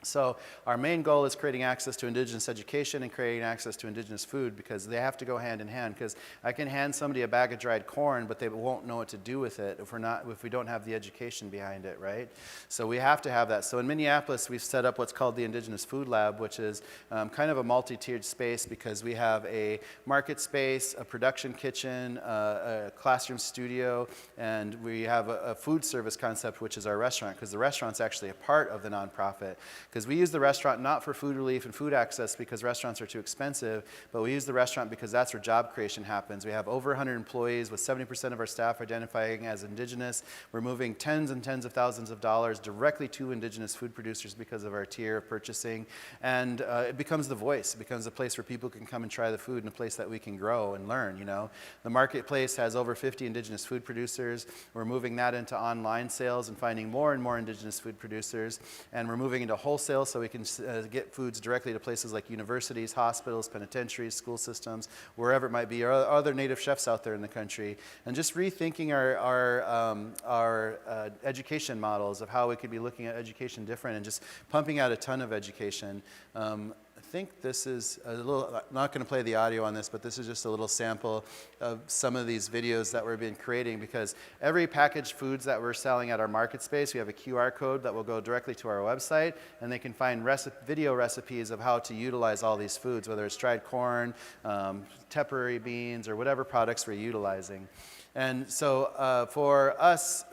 So our main goal is creating access to indigenous education and creating access to indigenous food, because they have to go hand in hand. Because I can hand somebody a bag of dried corn, but they won't know what to do with it if we don't have the education behind it, right? So we have to have that. So in Minneapolis, we've set up what's called the Indigenous Food Lab, which is kind of a multi-tiered space, because we have a market space, a production kitchen, a classroom studio, and we have a food service concept, which is our restaurant, because the restaurant's actually a part of the nonprofit. Because we use the restaurant not for food relief and food access because restaurants are too expensive, but we use the restaurant because that's where job creation happens. We have over 100 employees with 70% of our staff identifying as indigenous. We're moving tens and tens of thousands of dollars directly to indigenous food producers because of our tier of purchasing. And it becomes the voice. It becomes a place where people can come and try the food, and a place that we can grow and learn, you know. The marketplace has over 50 indigenous food producers. We're moving that into online sales and finding more and more indigenous food producers. And we're moving into wholesale, so we can get foods directly to places like universities, hospitals, penitentiaries, school systems, wherever it might be, or other native chefs out there in the country. And just rethinking our education models of how we could be looking at education different, and just pumping out a ton of education. I think this is a little, I'm not going to play the audio on this, but this is just a little sample of some of these videos that we've been creating, because every packaged foods that we're selling at our market space, we have a QR code that will go directly to our website, and they can find video recipes of how to utilize all these foods, whether it's dried corn, temporary beans, or whatever products we're utilizing. And so for us,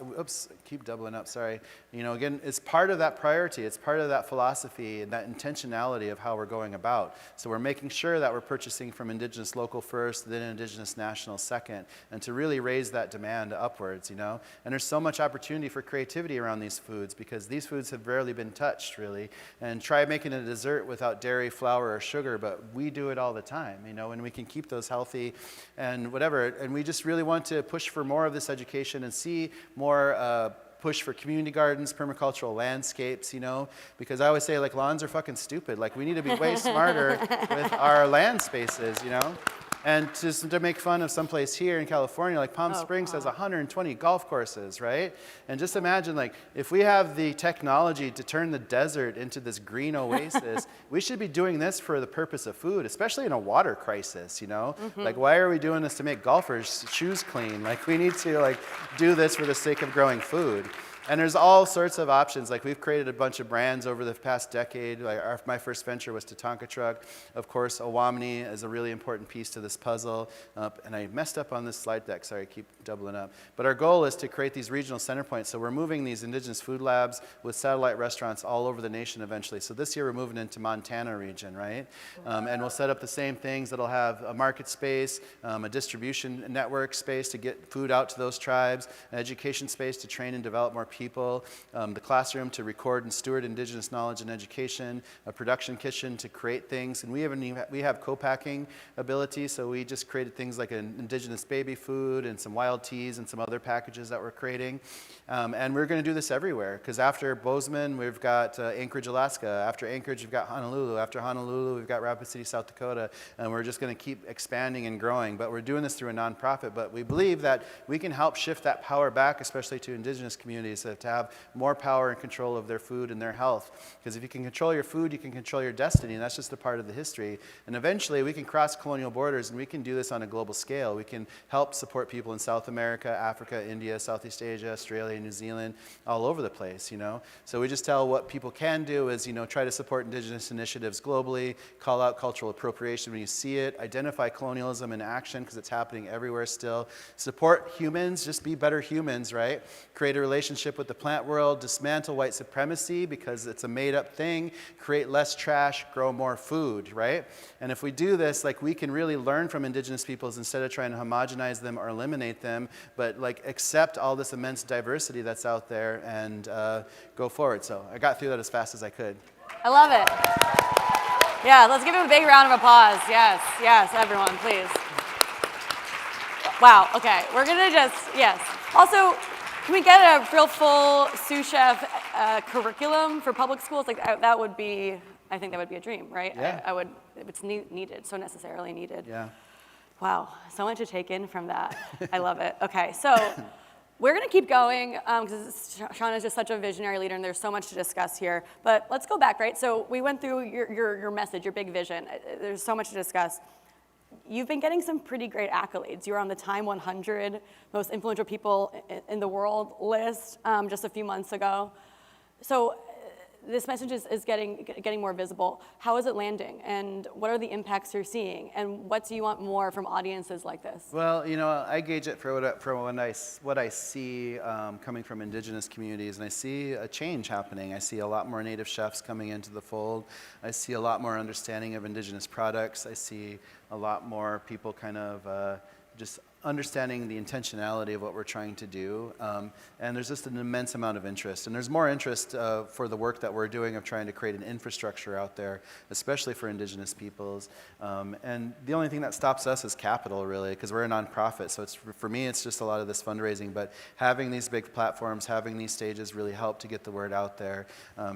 keep doubling up, sorry. You know, again, it's part of that priority. It's part of that philosophy and that intentionality of how we're going about. So we're making sure that we're purchasing from Indigenous local first, then Indigenous national second, and to really raise that demand upwards, you know. And there's so much opportunity for creativity around these foods because these foods have rarely been touched, really. And try making a dessert without dairy, flour, or sugar, but we do it all the time, you know, and we can keep those healthy and whatever. And we just really want to push for more of this education and see more push for community gardens, permacultural landscapes, you know, because I always say, like, lawns are fucking stupid. Like, we need to be way smarter with our land spaces, you know. And just to make fun of someplace here in California, like Palm Springs has 120 golf courses, right? And just imagine, like, if we have the technology to turn the desert into this green oasis, we should be doing this for the purpose of food, especially in a water crisis, you know? Like, why are we doing this to make golfers' shoes clean? Like, we need to, like, do this for the sake of growing food. And there's all sorts of options. Like, we've created a bunch of brands over the past decade. Like, my first venture was Tatanka Truck. Of course, Owamni is a really important piece to this puzzle. And I messed up on this slide deck. Sorry, I keep doubling up. But our goal is to create these regional center points. So we're moving these Indigenous food labs with satellite restaurants all over the nation eventually. So this year we're moving into Montana region, right? And we'll set up the same things that'll have a market space, a distribution network space to get food out to those tribes, an education space to train and develop more people, the classroom to record and steward Indigenous knowledge and education, a production kitchen to create things, and we have co-packing ability, so we just created things like an Indigenous baby food and some wild teas and some other packages that we're creating, and we're going to do this everywhere, because after Bozeman, we've got Anchorage, Alaska. After Anchorage, we've got Honolulu. After Honolulu, we've got Rapid City, South Dakota, and we're just going to keep expanding and growing, but we're doing this through a nonprofit, but we believe that we can help shift that power back, especially to Indigenous communities, to have more power and control of their food and their health. Because if you can control your food, you can control your destiny, and that's just a part of the history. And eventually, we can cross colonial borders, and we can do this on a global scale. We can help support people in South America, Africa, India, Southeast Asia, Australia, New Zealand, all over the place, you know. So we just tell what people can do is, you know, try to support Indigenous initiatives globally, call out cultural appropriation when you see it, identify colonialism in action, because it's happening everywhere still, support humans, just be better humans, right? Create a relationship with the plant world, dismantle white supremacy because it's a made-up thing, create less trash, grow more food, right? And if we do this, like, we can really learn from Indigenous peoples instead of trying to homogenize them or eliminate them, but, like, accept all this immense diversity that's out there and go forward. So I got through that as fast as I could. I love it. Yeah, let's give him a big round of applause. Yes, yes, everyone, please. Wow, okay, we're gonna just, yes. Also, can we get a real full sous chef curriculum for public schools? Like, that would be, I think that would be a dream, right? Yeah. I would, it's needed, so necessarily needed. Yeah. Wow, so much to take in from that. I love it. Okay, so we're gonna keep going because Sean is just such a visionary leader and there's so much to discuss here. But let's go back, right? So we went through your message, your big vision. There's so much to discuss. You've been getting some pretty great accolades. You were on the Time 100 most influential people in the world list just a few months ago. So this message is getting more visible. How is it landing? And what are the impacts you're seeing? And what do you want more from audiences like this? Well, you know, I gauge it for what I see coming from Indigenous communities, and I see a change happening. I see a lot more Native chefs coming into the fold. I see a lot more understanding of Indigenous products. I see a lot more people kind of just understanding the intentionality of what we're trying to do. And there's just an immense amount of interest. And there's more interest for the work that we're doing of trying to create an infrastructure out there, especially for Indigenous peoples. And the only thing that stops us is capital, really, because we're a nonprofit. So it's, for me, it's just a lot of this fundraising. But having these big platforms, having these stages really help to get the word out there.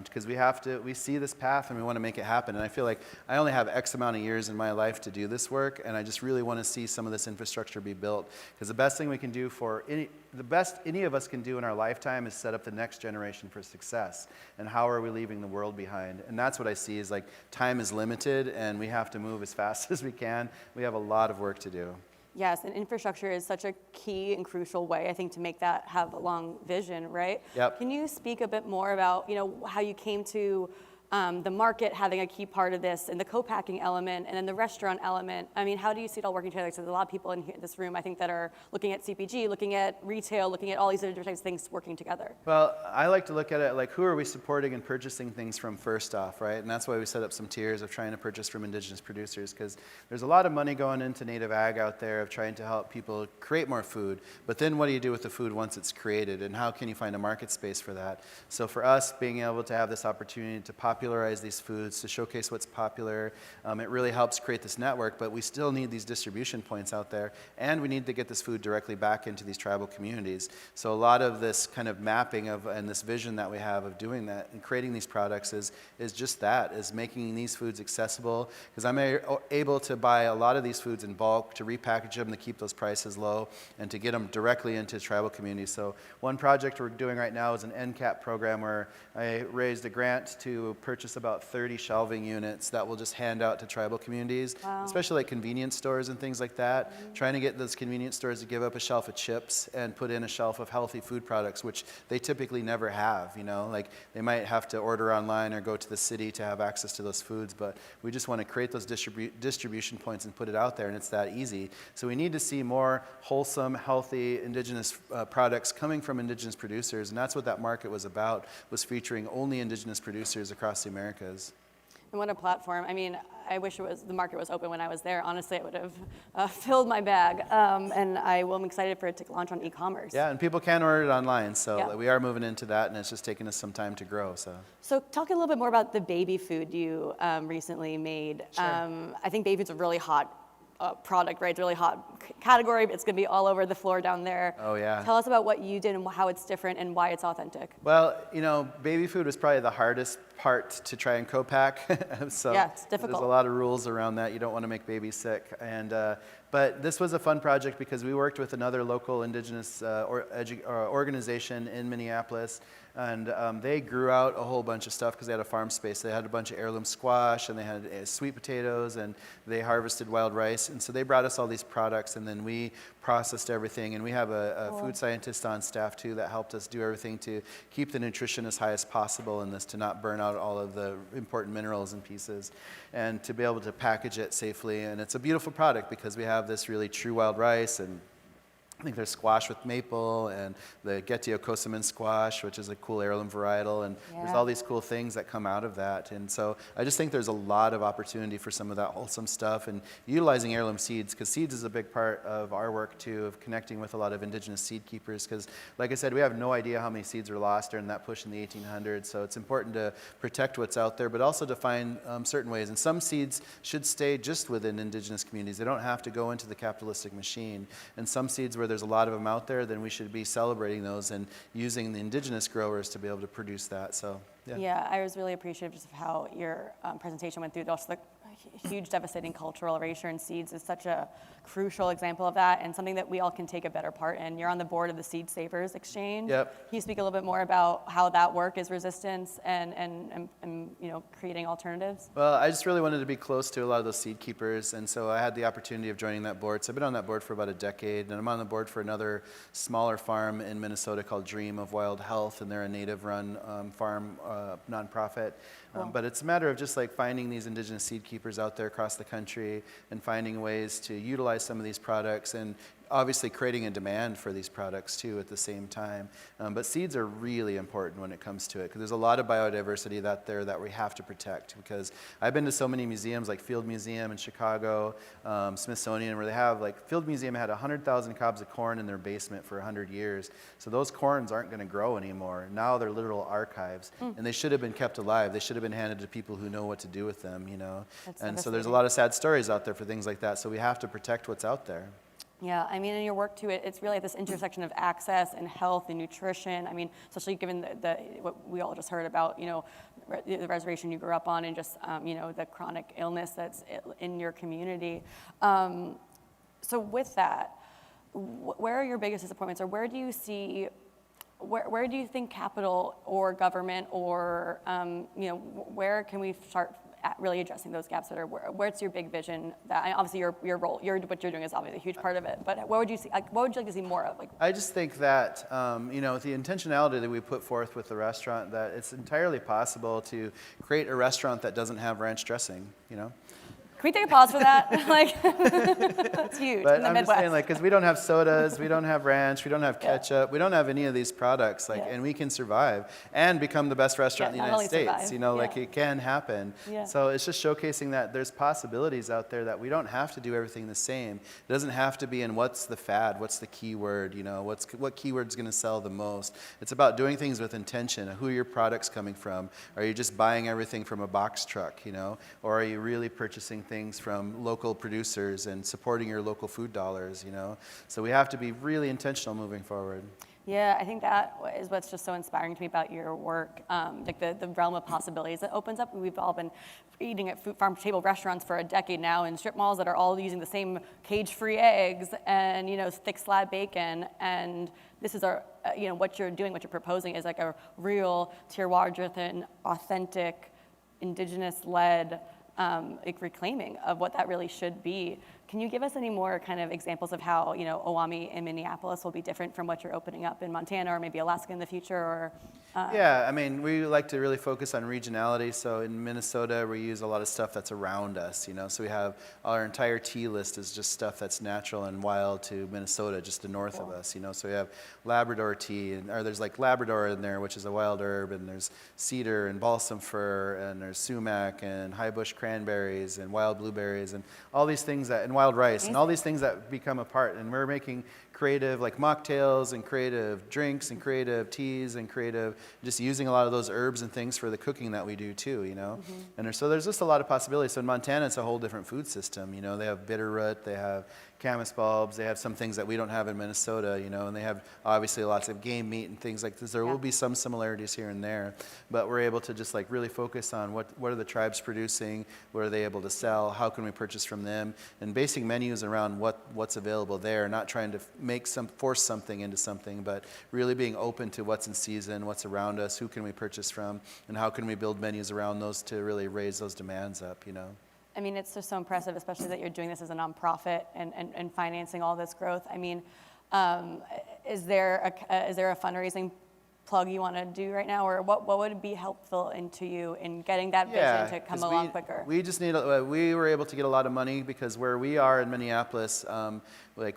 Because we see this path and we want to make it happen. And I feel like I only have X amount of years in my life to do this work. And I just really want to see some of this infrastructure be built. Because the best thing we can do the best any of us can do in our lifetime is set up the next generation for success. And how are we leaving the world behind? And that's what I see is, like, time is limited and we have to move as fast as we can. We have a lot of work to do. Yes, and infrastructure is such a key and crucial way, I think, to make that have a long vision, right? Yep. Can you speak a bit more about, how you came to the market having a key part of this, and the co-packing element, and then the restaurant element. I mean, how do you see it all working together? So there's a lot of people in this room, I think, that are looking at CPG, looking at retail, looking at all these different types of things working together. Well, I like to look at it like, who are we supporting and purchasing things from first off, right? And that's why we set up some tiers of trying to purchase from Indigenous producers, because there's a lot of money going into native ag out there of trying to help people create more food. But then what do you do with the food once it's created, and how can you find a market space for that? So for us, being able to have this opportunity to popularize these foods, to showcase what's popular, it really helps create this network, but we still need these distribution points out there, and we need to get this food directly back into these tribal communities. So a lot of this kind of mapping of, and this vision that we have of doing that and creating these products is just that, is making these foods accessible, because I'm able to buy a lot of these foods in bulk, to repackage them, to keep those prices low, and to get them directly into tribal communities. So one project we're doing right now is an NCAP program where I raised a grant to purchase about 30 shelving units that we'll just hand out to tribal communities, especially like convenience stores and things like that, trying to get those convenience stores to give up a shelf of chips and put in a shelf of healthy food products, which they typically never have, you know, like they might have to order online or go to the city to have access to those foods, but we just want to create those distribution points and put it out there, and it's that easy. So we need to see more wholesome, healthy Indigenous products coming from Indigenous producers, and that's what that market was about, was featuring only Indigenous producers across the Americas. And what a platform. I mean, I wish the market was open when I was there. Honestly, it would have filled my bag. And I'm excited for it to launch on e-commerce. Yeah, and people can order it online, so Yeah. we are moving into that, and it's just taking us some time to grow. So talk a little bit more about the baby food you recently made. Sure. I think baby food's a really hot product, right? It's a really hot category. It's going to be all over the floor down there. Oh, yeah. Tell us about what you did and how it's different and why it's authentic. Well, you know, baby food was probably the hardest part to try and co-pack. So Yeah, it's difficult. There's a lot of rules around that. You don't want to make babies sick. And but this was a fun project because we worked with another local Indigenous organization in Minneapolis, and they grew out a whole bunch of stuff because they had a farm space. They had a bunch of heirloom squash, and they had sweet potatoes, and they harvested wild rice. And so they brought us all these products, and then we processed everything. And we have a food scientist on staff too that helped us do everything to keep the nutrition as high as possible in this, to not burn out all of the important minerals and pieces, and to be able to package it safely. And it's a beautiful product because we have this really true wild rice, and I think there's squash with maple, and the Getio-Kosamin squash, which is a cool heirloom varietal, and there's all these cool things that come out of that. And so I just think there's a lot of opportunity for some of that wholesome stuff, and utilizing heirloom seeds, because seeds is a big part of our work too, of connecting with a lot of Indigenous seed keepers, because like I said, we have no idea how many seeds were lost during that push in the 1800s, so it's important to protect what's out there, but also to find certain ways. And some seeds should stay just within Indigenous communities. They don't have to go into the capitalistic machine. And some seeds where there's a lot of them out there, then we should be celebrating those and using the Indigenous growers to be able to produce that. So yeah, I was really appreciative just of how your presentation went through. Also, the huge devastating cultural erasure in seeds is such a crucial example of that, and something that we all can take a better part in. You're on the board of the Seed Savers Exchange. Yep. Can you speak a little bit more about how that work is resistance and you know, creating alternatives? Well, I just really wanted to be close to a lot of those seed keepers, and so I had the opportunity of joining that board. So I've been on that board for about a decade, and I'm on the board for another smaller farm in Minnesota called Dream of Wild Health, and they're a native-run farm nonprofit. But it's a matter of just like finding these Indigenous seed keepers out there across the country and finding ways to utilize some of these products, and obviously creating a demand for these products too at the same time. But seeds are really important when it comes to it, because there's a lot of biodiversity out there that we have to protect. Because I've been to so many museums like Field Museum in Chicago, Smithsonian, where they have like, Field Museum had 100,000 cobs of corn in their basement for 100 years. So those corns aren't going to grow anymore. Now they're literal archives, and they should have been kept alive. They should have been handed to people who know what to do with them, you know. And so there's a lot of sad stories out there for things like that. So we have to protect what's out there. Yeah, I mean, in your work too, it's really at this intersection of access and health and nutrition. I mean, especially given what we all just heard about, you know, the reservation you grew up on, and just, you know, the chronic illness that's in your community. So with that, where are your biggest disappointments, or where do you see, where do you think capital or government or, you know, where can we start really addressing those gaps that are, where's your big vision that, and obviously your role, what you're doing is obviously a huge part of it, but what would you see, like, what would you like to see more of? Like, I just think that, with the intentionality that we put forth with the restaurant, that it's entirely possible to create a restaurant that doesn't have ranch dressing, can we take a pause for that? Like, that's huge But in the I'm Midwest. just saying, like, because we don't have sodas, we don't have ranch, we don't have ketchup, we don't have any of these products, like, Yeah. and we can survive and become the best restaurant in Yeah, the not United only States. survive, Like yeah. it can happen. Yeah. So it's just showcasing that there's possibilities out there that we don't have to do everything the same. It doesn't have to be in what's the fad, what's the keyword, what keyword's going to sell the most. It's about doing things with intention. Who are your products coming from? Are you just buying everything from a box truck, or are you really purchasing things from local producers and supporting your local food dollars, So we have to be really intentional moving forward. Yeah, I think that is what's just so inspiring to me about your work, like the realm of possibilities that opens up. We've all been eating at farm-to-table restaurants for a decade now in strip malls that are all using the same cage-free eggs and, thick slab bacon. And this is what you're doing, what you're proposing is like a real terroir-driven, authentic, indigenous-led reclaiming of what that really should be. Can you give us any more kind of examples of how, Owami in Minneapolis will be different from what you're opening up in Montana or maybe Alaska in the future? Or Yeah, we like to really focus on regionality. So in Minnesota, we use a lot of stuff that's around us, So we have our entire tea list is just stuff that's natural and wild to Minnesota, just the north of us, So we have Labrador tea, or there's like Labrador in there, which is a wild herb, and there's cedar and balsam fir, and there's sumac and high bush cranberries and wild blueberries and all these things and wild rice and all these things that become a part. And we're making creative like mocktails and creative drinks and creative teas and creative, just using a lot of those herbs and things for the cooking that we do too, And so there's just a lot of possibilities. So in Montana, it's a whole different food system, They have bitterroot, they have camas bulbs, they have some things that we don't have in Minnesota, and they have obviously lots of game meat and things like this. There will be some similarities here and there, but we're able to just like really focus on what are the tribes producing, what are they able to sell, how can we purchase from them, and basing menus around what's available there, not trying to force something into something, but really being open to what's in season, what's around us, who can we purchase from, and how can we build menus around those to really raise those demands up, it's just so impressive, especially that you're doing this as a nonprofit and financing all this growth. Is there a fundraising plug you want to do right now, or what would be helpful into you in getting that vision to come along quicker? We just we were able to get a lot of money because where we are in Minneapolis,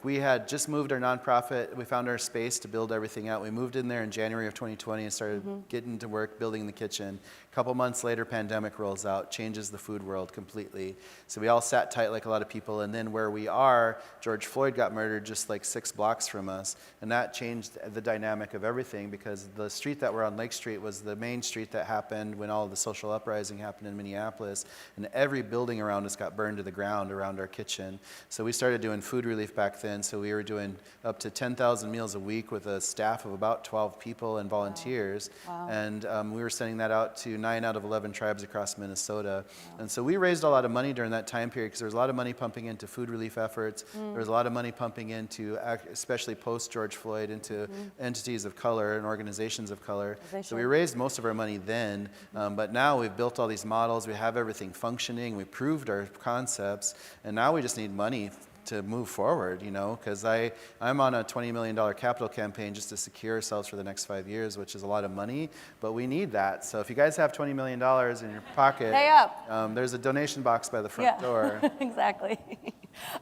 we had just moved our nonprofit. We found our space to build everything out. We moved in there in January of 2020 and started getting to work building the kitchen. A couple months later, pandemic rolls out, changes the food world completely. So we all sat tight like a lot of people. And then where we are, George Floyd got murdered just like 6 blocks from us. And that changed the dynamic of everything because the street that we're on, Lake Street, was the main street that happened when all of the social uprising happened in Minneapolis. And every building around us got burned to the ground around our kitchen. So we started doing food relief back then. So we were doing up to 10,000 meals a week with a staff of about 12 people and volunteers. Wow. And we were sending that out to 9 out of 11 tribes across Minnesota. Wow. And so we raised a lot of money during that time period because there was a lot of money pumping into food relief efforts. There was a lot of money pumping into, especially post George Floyd, into entities of color and organizations of color. So we raised most of our money then, but now we've built all these models, we have everything functioning, we proved our concepts, and now we just need money to move forward, because I'm on a $20 million capital campaign just to secure ourselves for the next 5 years, which is a lot of money, but we need that. So if you guys have $20 million in your pocket, Pay up. There's a donation box by the front door. Exactly.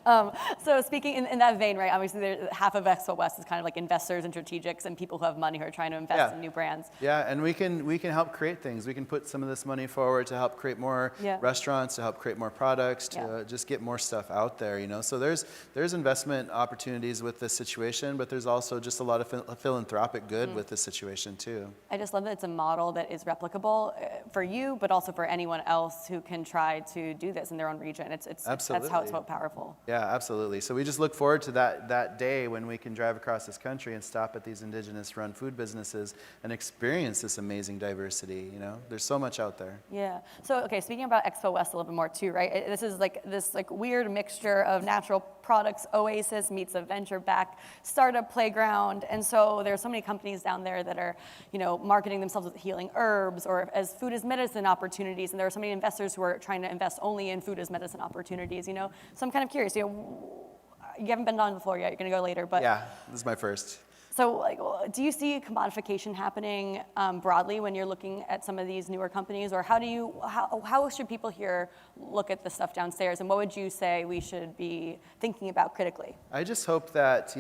So speaking in that vein, right, obviously half of Expo West is kind of like investors and strategics and people who have money who are trying to invest in new brands. Yeah, and we can help create things. We can put some of this money forward to help create more restaurants, to help create more products, to just get more stuff out there, So there's investment opportunities with this situation, but there's also just a lot of philanthropic good with this situation too. I just love that it's a model that is replicable for you, but also for anyone else who can try to do this in their own region. Absolutely. That's how it's so powerful. Yeah, absolutely. So we just look forward to that day when we can drive across this country and stop at these indigenous-run food businesses and experience this amazing diversity. There's so much out there. Yeah. So okay, speaking about Expo West a little bit more too, right? This is like this weird mixture of natural natural products oasis meets a venture-backed startup playground. And so there are so many companies down there that are, marketing themselves with healing herbs or as food as medicine opportunities. And there are so many investors who are trying to invest only in food as medicine opportunities, So I'm kind of curious, you haven't been on the floor yet, you're gonna go later, but. Yeah, this is my first. So do you see commodification happening broadly when you're looking at some of these newer companies, or how should people here look at the stuff downstairs, and what would you say we should be thinking about critically? I just hope that,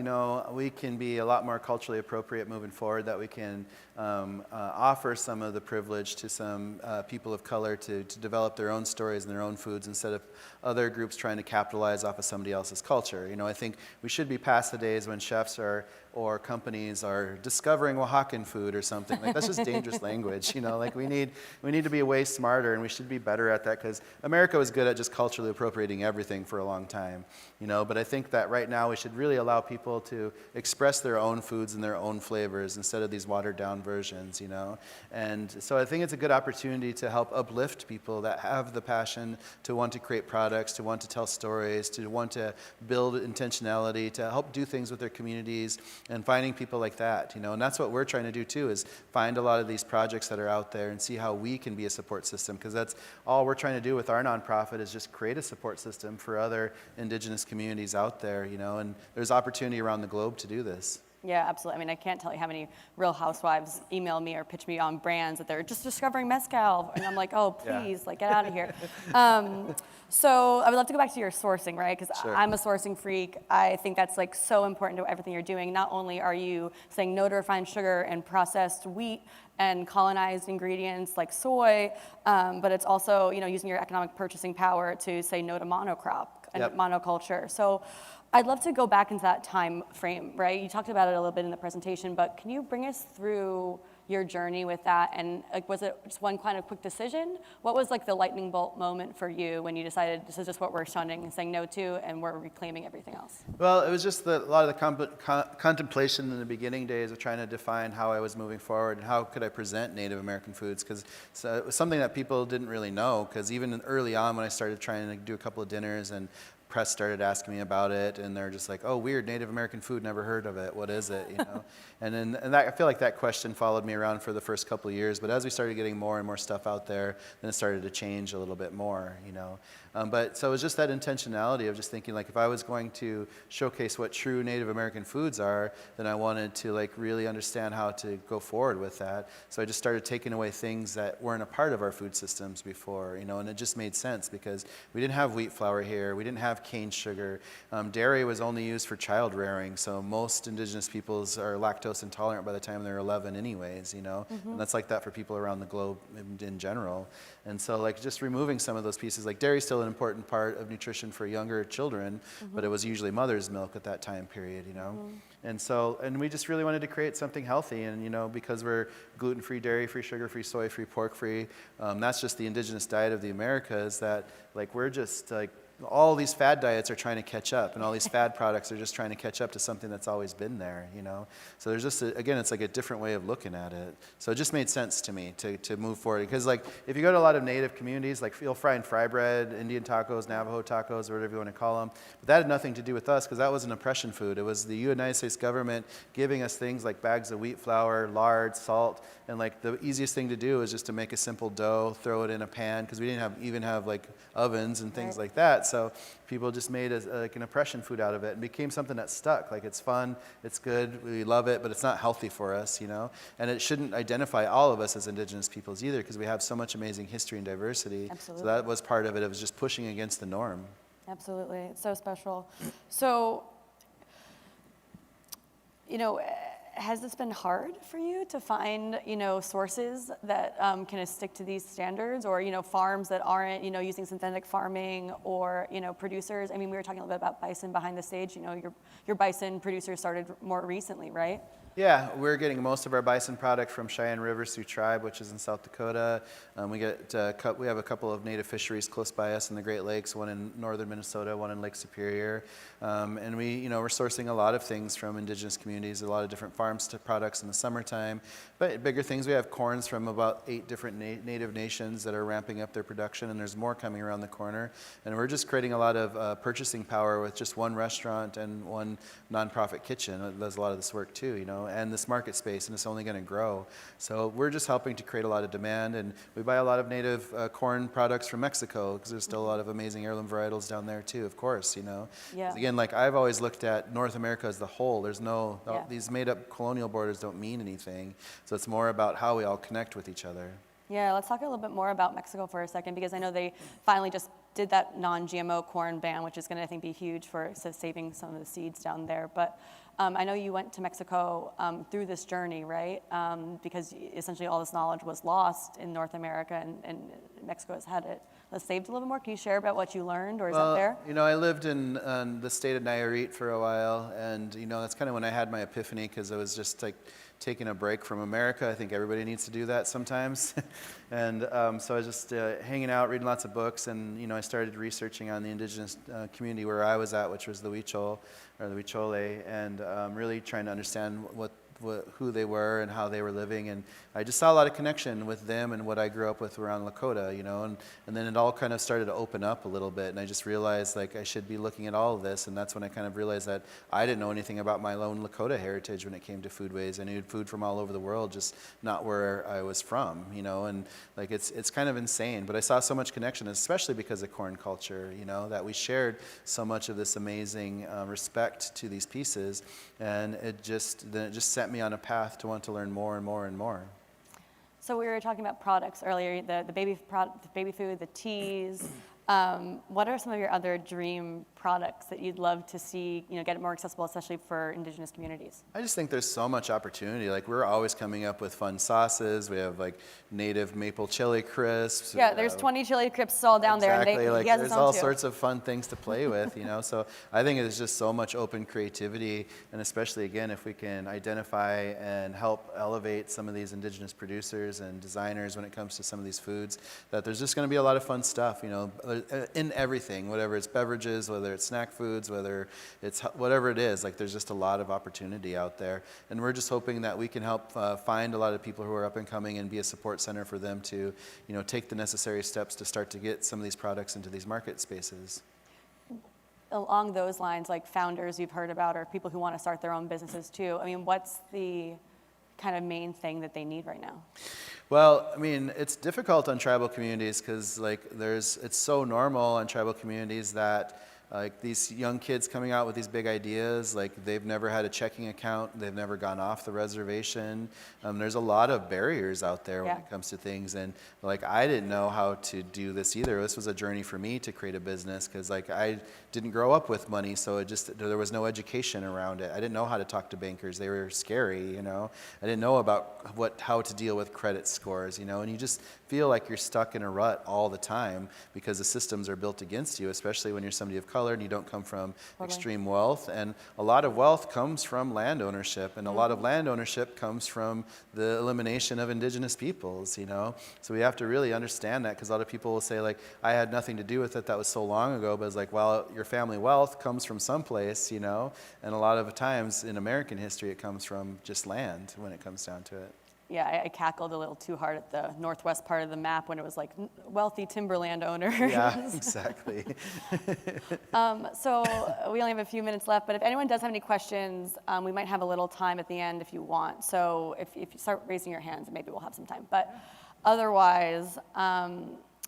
we can be a lot more culturally appropriate moving forward, that we can offer some of the privilege to some people of color to develop their own stories and their own foods instead of other groups trying to capitalize off of somebody else's culture. I think we should be past the days when chefs or companies are discovering Oaxacan food or something. Like, that's just dangerous language, Like, we need to be way smarter, and we should be better at that, because America was good at just culturally appropriating everything for a long time, But I think that right now we should really allow people to express their own foods and their own flavors instead of these watered-down versions, And so I think it's a good opportunity to help uplift people that have the passion to want to create products, to want to tell stories, to want to build intentionality, to help do things with their communities, and finding people like that, And that's what we're trying to do too, is find a lot of these projects that are out there and see how we can be a support system, because that's all we're trying to do with our nonprofit, is just create a support system for other Indigenous communities out there, And there's opportunity around the globe to do this. Yeah, absolutely. I mean, I can't tell you how many Real Housewives email me or pitch me on brands that they're just discovering mezcal, and I'm like, oh, please, Yeah. get out of here. So I would love to go back to your sourcing, right? Because Sure. I'm a sourcing freak. I think that's so important to everything you're doing. Not only are you saying no to refined sugar and processed wheat and colonized ingredients like soy, but it's also, using your economic purchasing power to say no to monocrop and Yep. monoculture. So I'd love to go back into that time frame, right? You talked about it a little bit in the presentation, but can you bring us through your journey with that? And was it just one kind of quick decision? What was the lightning bolt moment for you when you decided this is just what we're shunning and saying no to, and we're reclaiming everything else? Well, it was just a lot of the contemplation in the beginning days of trying to define how I was moving forward and how could I present Native American foods, because it was something that people didn't really know, because even early on when I started trying to do a couple of dinners and press started asking me about it, and they're just like, oh, weird, Native American food, never heard of it, what is it, and I feel like that question followed me around for the first couple of years, but as we started getting more and more stuff out there, then it started to change a little bit more, But so it was just that intentionality of just thinking, if I was going to showcase what true Native American foods are, then I wanted to really understand how to go forward with that. So I just started taking away things that weren't a part of our food systems before, and it just made sense because we didn't have wheat flour here, we didn't have cane sugar. Dairy was only used for child rearing, so most Indigenous peoples are lactose intolerant by the time they're 11 anyways, And that's like that for people around the globe in general. And so just removing some of those pieces, dairy's still an important part of nutrition for younger children, but it was usually mother's milk at that time period, And we just really wanted to create something healthy, and because we're gluten-free, dairy-free, sugar-free, soy-free, pork-free, that's just the Indigenous diet of the Americas, that we're just all these fad diets are trying to catch up, and all these fad products are just trying to catch up to something that's always been there, So there's just, again, it's a different way of looking at it. So it just made sense to me to move forward. Because if you go to a lot of Native communities, you'll find fry bread, Indian tacos, Navajo tacos, or whatever you want to call them. But that had nothing to do with us, because that was an oppression food. It was the United States government giving us things like bags of wheat flour, lard, salt, and the easiest thing to do is just to make a simple dough, throw it in a pan, because we didn't even have ovens and things like that. So people just made an oppression food out of it and became something that stuck. It's fun, it's good, we love it, but it's not healthy for us, And it shouldn't identify all of us as Indigenous peoples either, because we have so much amazing history and diversity. Absolutely. So that was part of it. It was just pushing against the norm. Absolutely. It's so special. So, has this been hard for you to find, sources that can stick to these standards, or, farms that aren't, using synthetic farming, or, producers? I mean, we were talking a little bit about bison behind the stage. Your bison producers started more recently, right? Yeah, we're getting most of our bison product from Cheyenne River Sioux Tribe, which is in South Dakota. We have a couple of native fisheries close by us in the Great Lakes, one in northern Minnesota, one in Lake Superior. And we're sourcing a lot of things from indigenous communities, a lot of different farms to products in the summertime. But bigger things, we have corns from about 8 different native nations that are ramping up their production, and there's more coming around the corner. And we're just creating a lot of purchasing power with just one restaurant and one nonprofit kitchen that does a lot of this work too, and this market space, and it's only going to grow. So we're just helping to create a lot of demand, and we buy a lot of native corn products from Mexico because there's still a lot of amazing heirloom varietals down there too, of course, Yeah. Again, like I've always looked at North America as the whole. There's Yeah. these made-up colonial borders don't mean anything. So it's more about how we all connect with each other. Yeah, let's talk a little bit more about Mexico for a second, because I know they finally just did that non-GMO corn ban, which is going to, I think, be huge for saving some of the seeds down there. But I know you went to Mexico through this journey, right? Because essentially all this knowledge was lost in North America, and Mexico has had it saved a little bit more. Can you share about what you learned, or is that fair? I lived in the state of Nayarit for a while, and that's kind of when I had my epiphany, because I was just like taking a break from America. I think everybody needs to do that sometimes. And so I was just hanging out, reading lots of books, and I started researching on the indigenous community where I was at, which was the Huichol, or the Huichole, and really trying to understand who they were and how they were living. And I just saw a lot of connection with them and what I grew up with around Lakota, and then it all kind of started to open up a little bit, and I just realized like I should be looking at all of this, and that's when I kind of realized that I didn't know anything about my own Lakota heritage when it came to foodways. I knew food from all over the world, just not where I was from, and like it's kind of insane, but I saw so much connection, especially because of corn culture, that we shared so much of this amazing respect to these pieces, and it just set me on a path to want to learn more and more and more. So we were talking about products earlier, the baby food, the teas. What are some of your other dream products that you'd love to see, get more accessible, especially for indigenous communities? I just think there's so much opportunity. Like we're always coming up with fun sauces. We have like native maple chili crisps. Yeah, there's 20 chili crisps all down there, and Exactly. he has his There's own all too. sorts of fun things to play with, So I think there's just so much open creativity, and especially again, if we can identify and help elevate some of these indigenous producers and designers when it comes to some of these foods, that there's just going to be a lot of fun stuff, in everything, whatever it's beverages, whether it's snack foods, whether it's whatever it is. Like there's just a lot of opportunity out there, and we're just hoping that we can help find a lot of people who are up and coming and be a support center for them to, take the necessary steps to start to get some of these products into these market spaces. Along those lines, like founders you've heard about, or people who want to start their own businesses too, what's the kind of main thing that they need right now? Well, it's difficult on tribal communities because it's so normal on tribal communities that like these young kids coming out with these big ideas, like they've never had a checking account, they've never gone off the reservation. There's a lot of barriers out there when it comes to things, and like I didn't know how to do this either. This was a journey for me to create a business because like I didn't grow up with money, so there was no education around it. I didn't know how to talk to bankers; they were scary, I didn't know about how to deal with credit scores, and you just feel like you're stuck in a rut all the time because the systems are built against you, especially when you're somebody of color and you don't come from extreme wealth. And a lot of wealth comes from land ownership, and a lot of land ownership comes from the elimination of indigenous peoples, So we have to really understand that, because a lot of people will say like, I had nothing to do with it, that was so long ago, but it's like, well, your family wealth comes from someplace, and a lot of times in American history it comes from just land when it comes down to it. Yeah, I cackled a little too hard at the northwest part of the map when it was like wealthy timberland owners. Yeah, exactly. So we only have a few minutes left, but if anyone does have any questions, we might have a little time at the end if you want. So if you start raising your hands, maybe we'll have some time. But otherwise,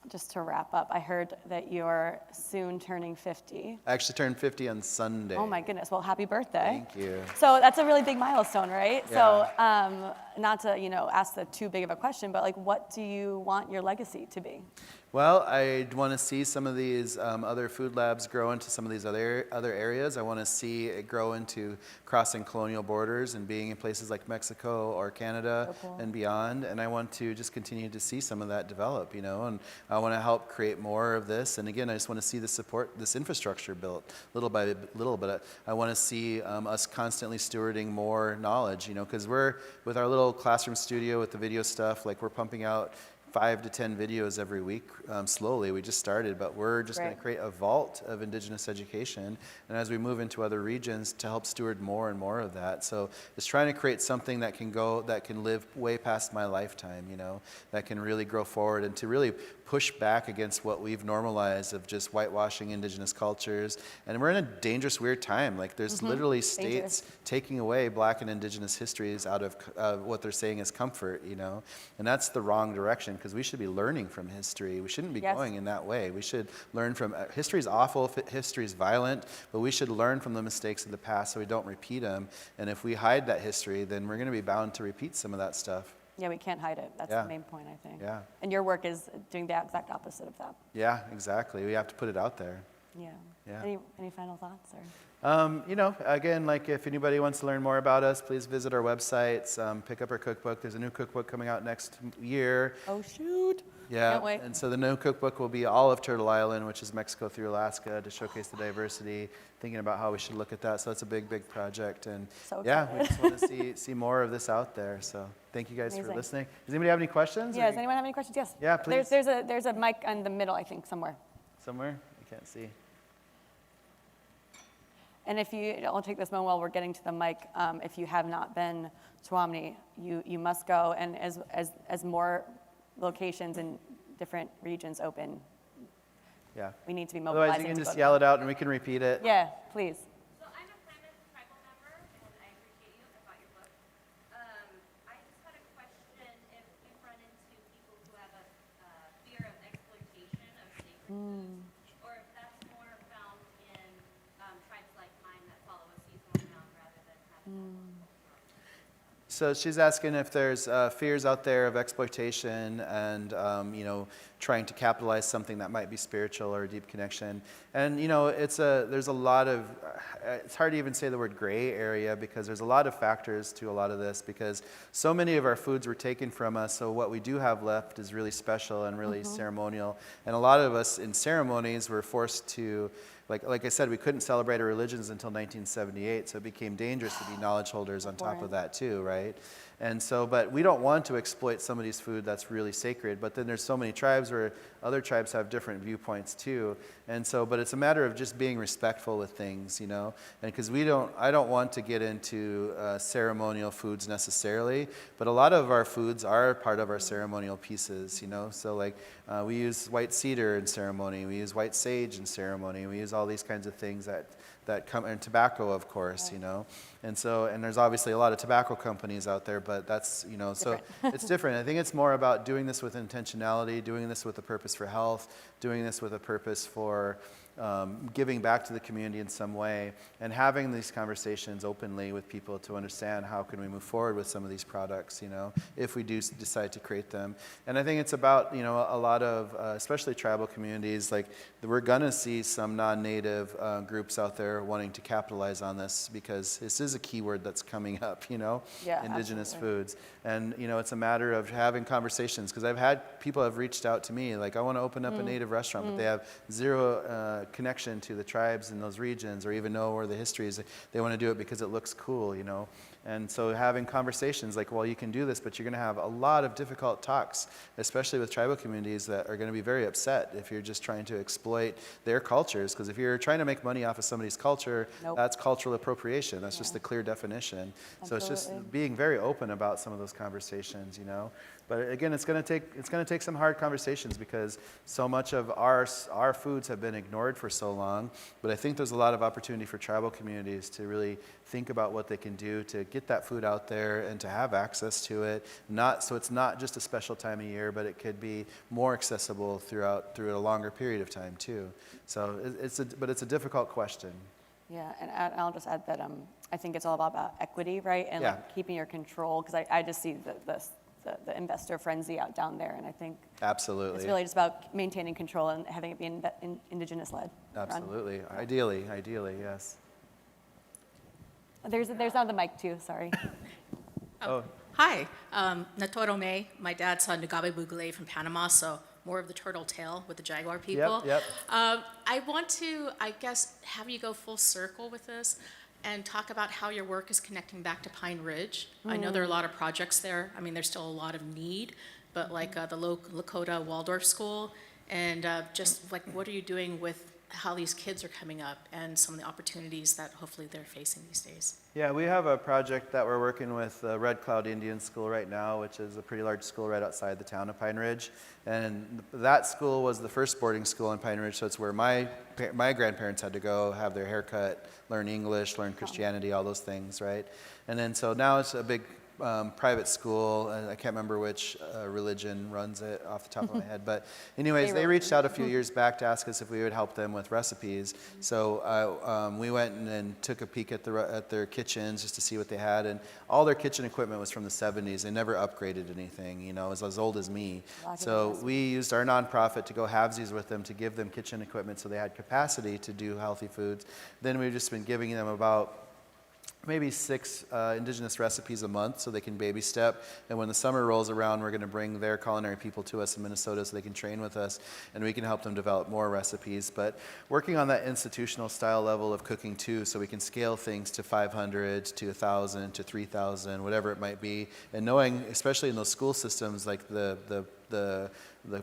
just to wrap up, I heard that you're soon turning 50. I actually turned 50 on Sunday. Oh my goodness, well, happy birthday. Thank you. So that's a really big milestone, right? Yeah. So not to, ask the too big of a question, but like, what do you want your legacy to be? Well, I want to see some of these other food labs grow into some of these other areas. I want to see it grow into crossing colonial borders and being in places like Mexico or Canada and beyond. And I want to just continue to see some of that develop, and I want to help create more of this. And again, I just want to see this infrastructure built little by little. But I want to see us constantly stewarding more knowledge, because we're, with our little classroom studio with the video stuff, like we're pumping out 5 to 10 videos every week, slowly. We just started, but we're just going to create a vault of Indigenous education, and as we move into other regions, to help steward more and more of that. So it's trying to create something that can live way past my lifetime, that can really grow forward, and to really push back against what we've normalized of just whitewashing Indigenous cultures. And we're in a dangerous, weird time. Like, there's literally states taking away Black and Indigenous histories out of what they're saying is comfort, and that's the wrong direction, because we should be learning from history. We shouldn't be going in that way. We should learn from, history is awful, history is violent, but we should learn from the mistakes of the past so we don't repeat them. And if we hide that history, then we're going to be bound to repeat some of that stuff. Yeah, we can't hide it. That's the main point, I think. Yeah. And your work is doing the exact opposite of that. Yeah, exactly. We have to put it out there. Yeah. Yeah. Any final thoughts? Or? Again, like, if anybody wants to learn more about us, please visit our websites, pick up our cookbook. There's a new cookbook coming out next year. Oh, shoot. Yeah, Can't wait. and so the new cookbook will be all of Turtle Island, which is Mexico through Alaska, to showcase the diversity, thinking about how we should look at that. So it's a big, big project. And So yeah, excited. we just want to see more of this out there. So thank you guys for Amazing. listening. Does anybody have any questions? Yeah, does anyone have any questions? Yes. Yeah, please. There's a mic in the middle, I think, somewhere. Somewhere? I can't see. And I'll take this moment while we're getting to the mic. If you have not been to Omni, you must go. And as more locations in different regions open, Yeah. we need to be mobilizing. Otherwise, you can to just go to yell them. it out and we can repeat it. Yeah, please. So I'm a Klamath tribal member, and I appreciate you. I bought your book. I just had a question. If you've run into people who have a fear of exploitation of sacred foods, or if that's more found in tribes like mine that follow a seasonal round rather than having So she's asking if there's fears out there of exploitation and, trying to capitalize something that might be spiritual or a deep connection. And, there's a lot of, it's hard to even say the word gray area, because there's a lot of factors to a lot of this, because so many of our foods were taken from us, so what we do have left is really special and really ceremonial. And a lot of us in ceremonies were forced to, like I said, we couldn't celebrate our religions until 1978, so it became dangerous to be knowledge holders on top of that too, right? And so, but we don't want to exploit somebody's food that's really sacred, but then there's so many tribes where other tribes have different viewpoints too. And so, but it's a matter of just being respectful with things, and because I don't want to get into ceremonial foods necessarily, but a lot of our foods are part of our ceremonial pieces, so like we use white cedar in ceremony, we use white sage in ceremony, we use all these kinds of things that come, and tobacco, of course, and so, and there's obviously a lot of tobacco companies out there, but that's, so it's different. I think it's more about doing this with intentionality, doing this with a purpose for health, doing this with a purpose for giving back to the community in some way, and having these conversations openly with people to understand how can we move forward with some of these products, if we do decide to create them. And I think it's about, a lot of, especially tribal communities, like we're gonna see some non-native groups out there wanting to capitalize on this, because this is a keyword that's coming up, Yeah, Indigenous absolutely. foods. And, it's a matter of having conversations, because I've had people have reached out to me, like, I want to open up a native restaurant, but they have zero connection to the tribes in those regions, or even know where the history is. They want to do it because it looks cool, And so having conversations like, well, you can do this, but you're going to have a lot of difficult talks, especially with tribal communities that are going to be very upset if you're just trying to exploit their cultures. Because if you're trying to make money off of somebody's culture, that's cultural appropriation. That's just the clear definition. So it's just being very open about some of those conversations, But again, it's going to take some hard conversations, because so much of our foods have been ignored for so long. But I think there's a lot of opportunity for tribal communities to really think about what they can do to get that food out there and to have access to it. So it's not just a special time of year, but it could be more accessible through a longer period of time too. So it's a difficult question. Yeah, and I'll just add that I think it's all about equity, right? And Yeah. like keeping your control, because I just see the investor frenzy out down there, and I think Absolutely. it's really just about maintaining control and having it be Indigenous-led. Absolutely. Ideally, yes. There's another mic too, sorry. Oh, Hi, Natoro May. My dad's Ngabe Bugale from Panama, so more of the turtle tail with the jaguar people. Yep. I want to, I guess, have you go full circle with this and talk about how your work is connecting back to Pine Ridge. I know there are a lot of projects there. I mean, there's still a lot of need, but like the Lakota Waldorf School, and just like what are you doing with how these kids are coming up and some of the opportunities that hopefully they're facing these days? Yeah, we have a project that we're working with Red Cloud Indian School right now, which is a pretty large school right outside the town of Pine Ridge. And that school was the first boarding school in Pine Ridge, so it's where my grandparents had to go, have their hair cut, learn English, learn Christianity, all those things, right? And then so now it's a big private school, and I can't remember which religion runs it off the top of my head. But anyways, they reached out a few years back to ask us if we would help them with recipes. So we went and took a peek at their kitchens just to see what they had, and all their kitchen equipment was from the 70s. They never upgraded anything, you know, it was as old as me. So we used our nonprofit to go halvesies with them to give them kitchen equipment so they had capacity to do healthy foods. Then we've just been giving them about maybe 6 Indigenous recipes a month so they can baby step. And when the summer rolls around, we're going to bring their culinary people to us in Minnesota so they can train with us and we can help them develop more recipes. But working on that institutional style level of cooking too, so we can scale things to 500, to 1,000, to 3,000, whatever it might be. And knowing, especially in those school systems, like the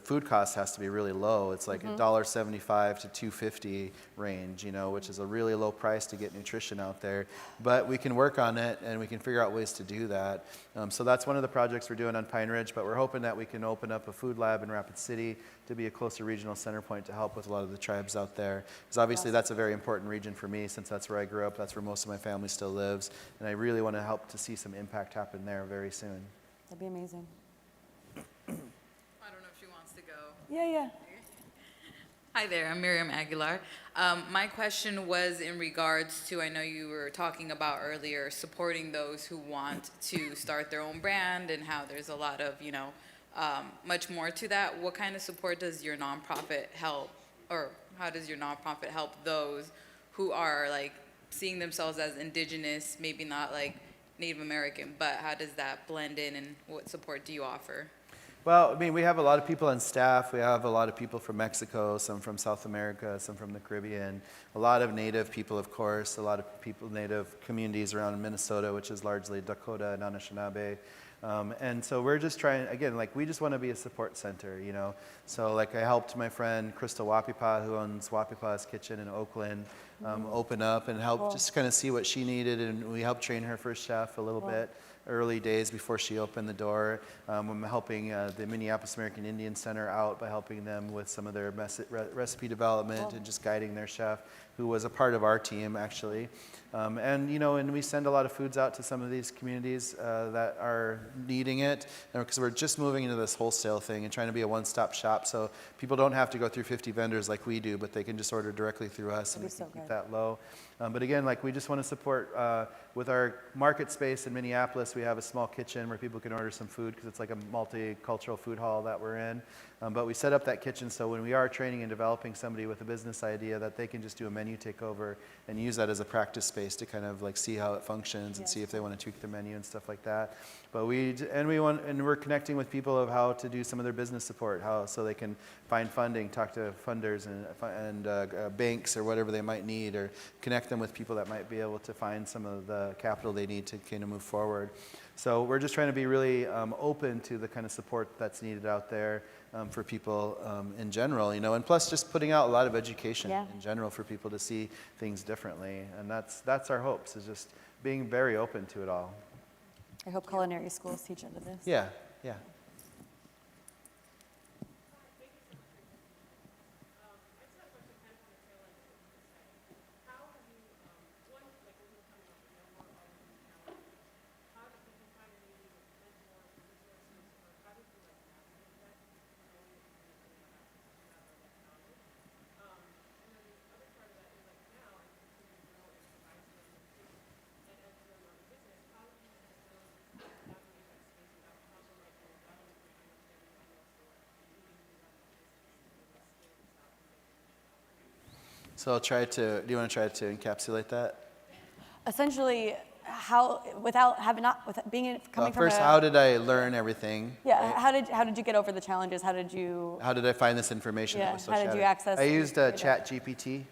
food cost has to be really low. It's like $1.75 to $2.50 range, you know, which is a really low price to get nutrition out there. But we can work on it and we can figure out ways to do that. So that's one of the projects we're doing on Pine Ridge, but we're hoping that we can open up a food lab in Rapid City to be a closer regional center point to help with a lot of the tribes out there. Because obviously that's a very important region for me since that's where I grew up, that's where most of my family still lives. And I really want to help to see some impact happen there very soon. That'd be amazing. I don't know if she wants to go. Yeah. Hi there, I'm Miriam Aguilar. My question was in regards to, I know you were talking about earlier, supporting those who want to start their own brand and how there's a lot of, you know, much more to that. What kind of support does your nonprofit help, or how does your nonprofit help those who are like seeing themselves as Indigenous, maybe not like Native American, but how does that blend in and what support do you offer? Well, I mean, we have a lot of people on staff. We have a lot of people from Mexico, some from South America, some from the Caribbean, a lot of Native people, of course, a lot of people, Native communities around Minnesota, which is largely Dakota and Anishinaabe. And so we're just trying, again, like we just want to be a support center, you know. So like I helped my friend Crystal Wapipa, who owns Wapipa's Kitchen in Oakland, open up and help just kind of see what she needed. And we helped train her first chef a little bit. Early days before she opened the door. I'm helping the Minneapolis American Indian Center out by helping them with some of their recipe development and just guiding their chef, who was a part of our team actually. And you know, and we send a lot of foods out to some of these communities that are needing it, because we're just moving into this wholesale thing and trying to be a one-stop shop, so people don't have to go through 50 vendors like we do, but they can just order directly through us and we can keep that low. But again, like we just want to support with our market space in Minneapolis. We have a small kitchen where people can order some food because it's like a multicultural food hall that we're in. But we set up that kitchen so when we are training and developing somebody with a business idea, that they can just do a menu takeover and use that as a practice space to kind of like see how it functions and see if they want to tweak their menu and stuff like that. But we're connecting with people of how to do some of their business support, so they can find funding, talk to funders and banks or whatever they might need, or connect them with people that might be able to find some of the capital they need to kind of move forward. So we're just trying to be really open to the kind of support that's needed out there for people in general, you know, and plus just putting out a lot of education in general for people to see things differently. And that's our hopes, is just being very open to it all. I hope culinary schools teach into this. Yeah. So I'll try to, do you want to try to encapsulate that? Essentially, how, without having not, with being Well, coming from first, a, how did I learn everything? yeah, how did you get over the challenges? How did you, How did I find this information that Yeah, was so how did you shattered? access I it? used Yeah. Chat GPT.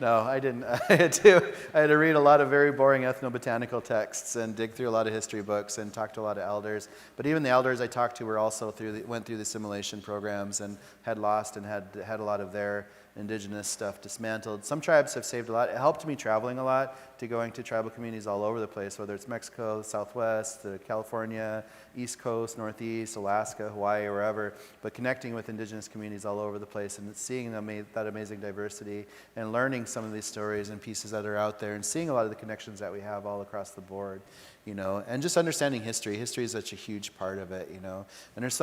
No, I didn't. I had to read a lot of very boring ethnobotanical texts and dig through a lot of history books and talk to a lot of elders. But even the elders I talked to were also went through the assimilation programs and had lost and had a lot of their indigenous stuff dismantled. Some tribes have saved a lot. It helped me traveling a lot to going to tribal communities all over the place, whether it's Mexico, the Southwest, the California, East Coast, Northeast, Alaska, Hawaii, wherever, but connecting with indigenous communities all over the place and seeing that amazing diversity and learning some of these stories and pieces that are out there and seeing a lot of the connections that we have all across the board, you know, and just understanding history. History is such a huge part of it, you know, and there's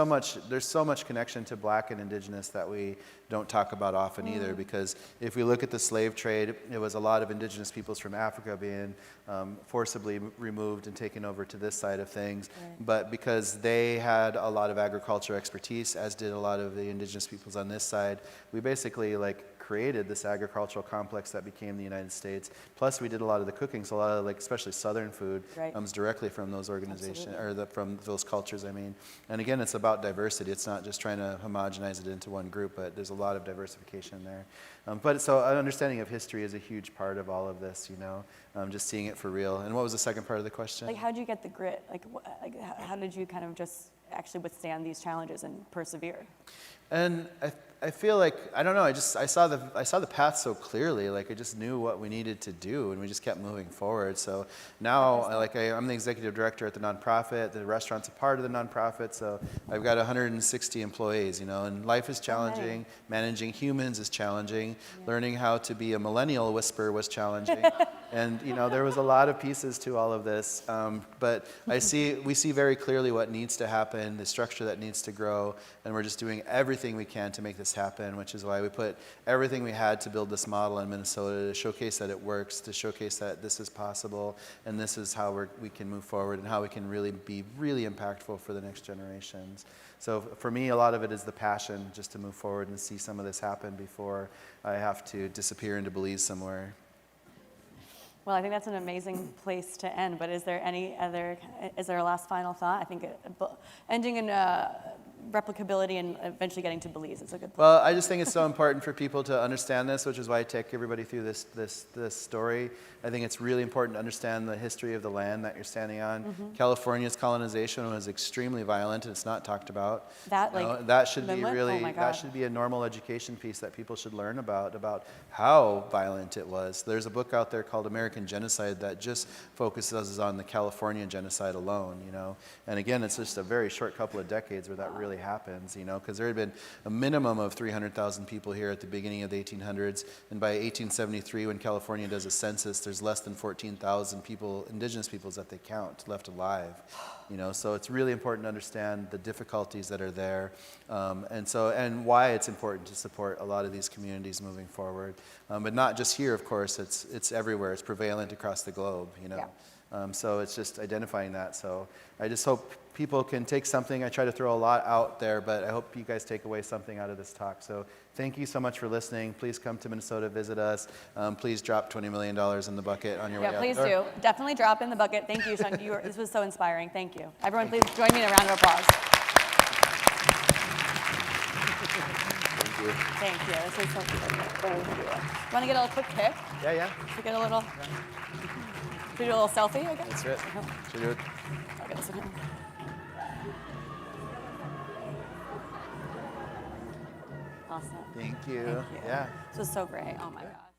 so much connection to Black and Indigenous that we don't talk about often either, because if we look at the slave trade, it was a lot of Indigenous peoples from Africa being forcibly removed and taken over to this side of things, but because they had a lot of agriculture expertise, as did a lot of the Indigenous peoples on this side, we basically created this agricultural complex that became the United States. Plus, we did a lot of the cooking, so a lot of especially Southern food comes directly from those organizations, or from those cultures, I mean. And again, it's about diversity. It's not just trying to homogenize it into one group, but there's a lot of diversification there. But so an understanding of history is a huge part of all of this, you know, just seeing it for real. And what was the second part of the question? like, how did you get the grit? How did you kind of just actually withstand these challenges and persevere? And I feel like, I don't know, I saw the path so clearly, I just knew what we needed to do, and we just kept moving forward. So now, I'm the executive director at the nonprofit. The restaurant's a part of the nonprofit, so I've got 160 employees, you know, and life is challenging. Managing humans is challenging. Learning how to be a millennial whisperer was challenging. And, you know, there was a lot of pieces to all of this, but we see very clearly what needs to happen, the structure that needs to grow, and we're just doing everything we can to make this happen, which is why we put everything we had to build this model in Minnesota, to showcase that it works, to showcase that this is possible, and this is how we can move forward and how we can really be really impactful for the next generations. So for me, a lot of it is the passion just to move forward and see some of this happen before I have to disappear into Belize somewhere. Well, I think that's an amazing place to end, but is there a last final thought? I think ending in replicability and eventually getting to Belize is a good place. Well, I just think it's so important for people to understand this, which is why I take everybody through this story. I think it's really important to understand the history of the land that you're standing on. California's colonization was extremely violent, and it's not talked about. That should be that should be a normal education piece that people should learn about how violent it was. There's a book out there called American Genocide that just focuses on the California genocide alone, you know. And again, it's just a very short couple of decades where that really happens, you know, because there had been a minimum of 300,000 people here at the beginning of the 1800s, and by 1873, when California does a census, there's less than 14,000 people, indigenous peoples that they count left alive, you know. So it's really important to understand the difficulties that are there, and why it's important to support a lot of these communities moving forward, but not just here, of course. It's everywhere. It's prevalent across the globe, you know. So it's just identifying that. So I just hope people can take something. I try to throw a lot out there, but I hope you guys take away something out of this talk. So thank you so much for listening. Please come to Minnesota, visit us. Please drop $20 million in the bucket on your way out. Yeah, please do. Definitely drop in the bucket. Thank you, Sean. This was so inspiring. Thank you. Everyone, please join me in a round of applause. Thank you. This was so good. Thank you. Want to get a little quick pic? Yeah. To get a little. Should we do a little selfie, I guess? That's it. Should we do it? I'll get this one here. Awesome. Thank you. Thank you. Yeah. This was so great. Oh my gosh.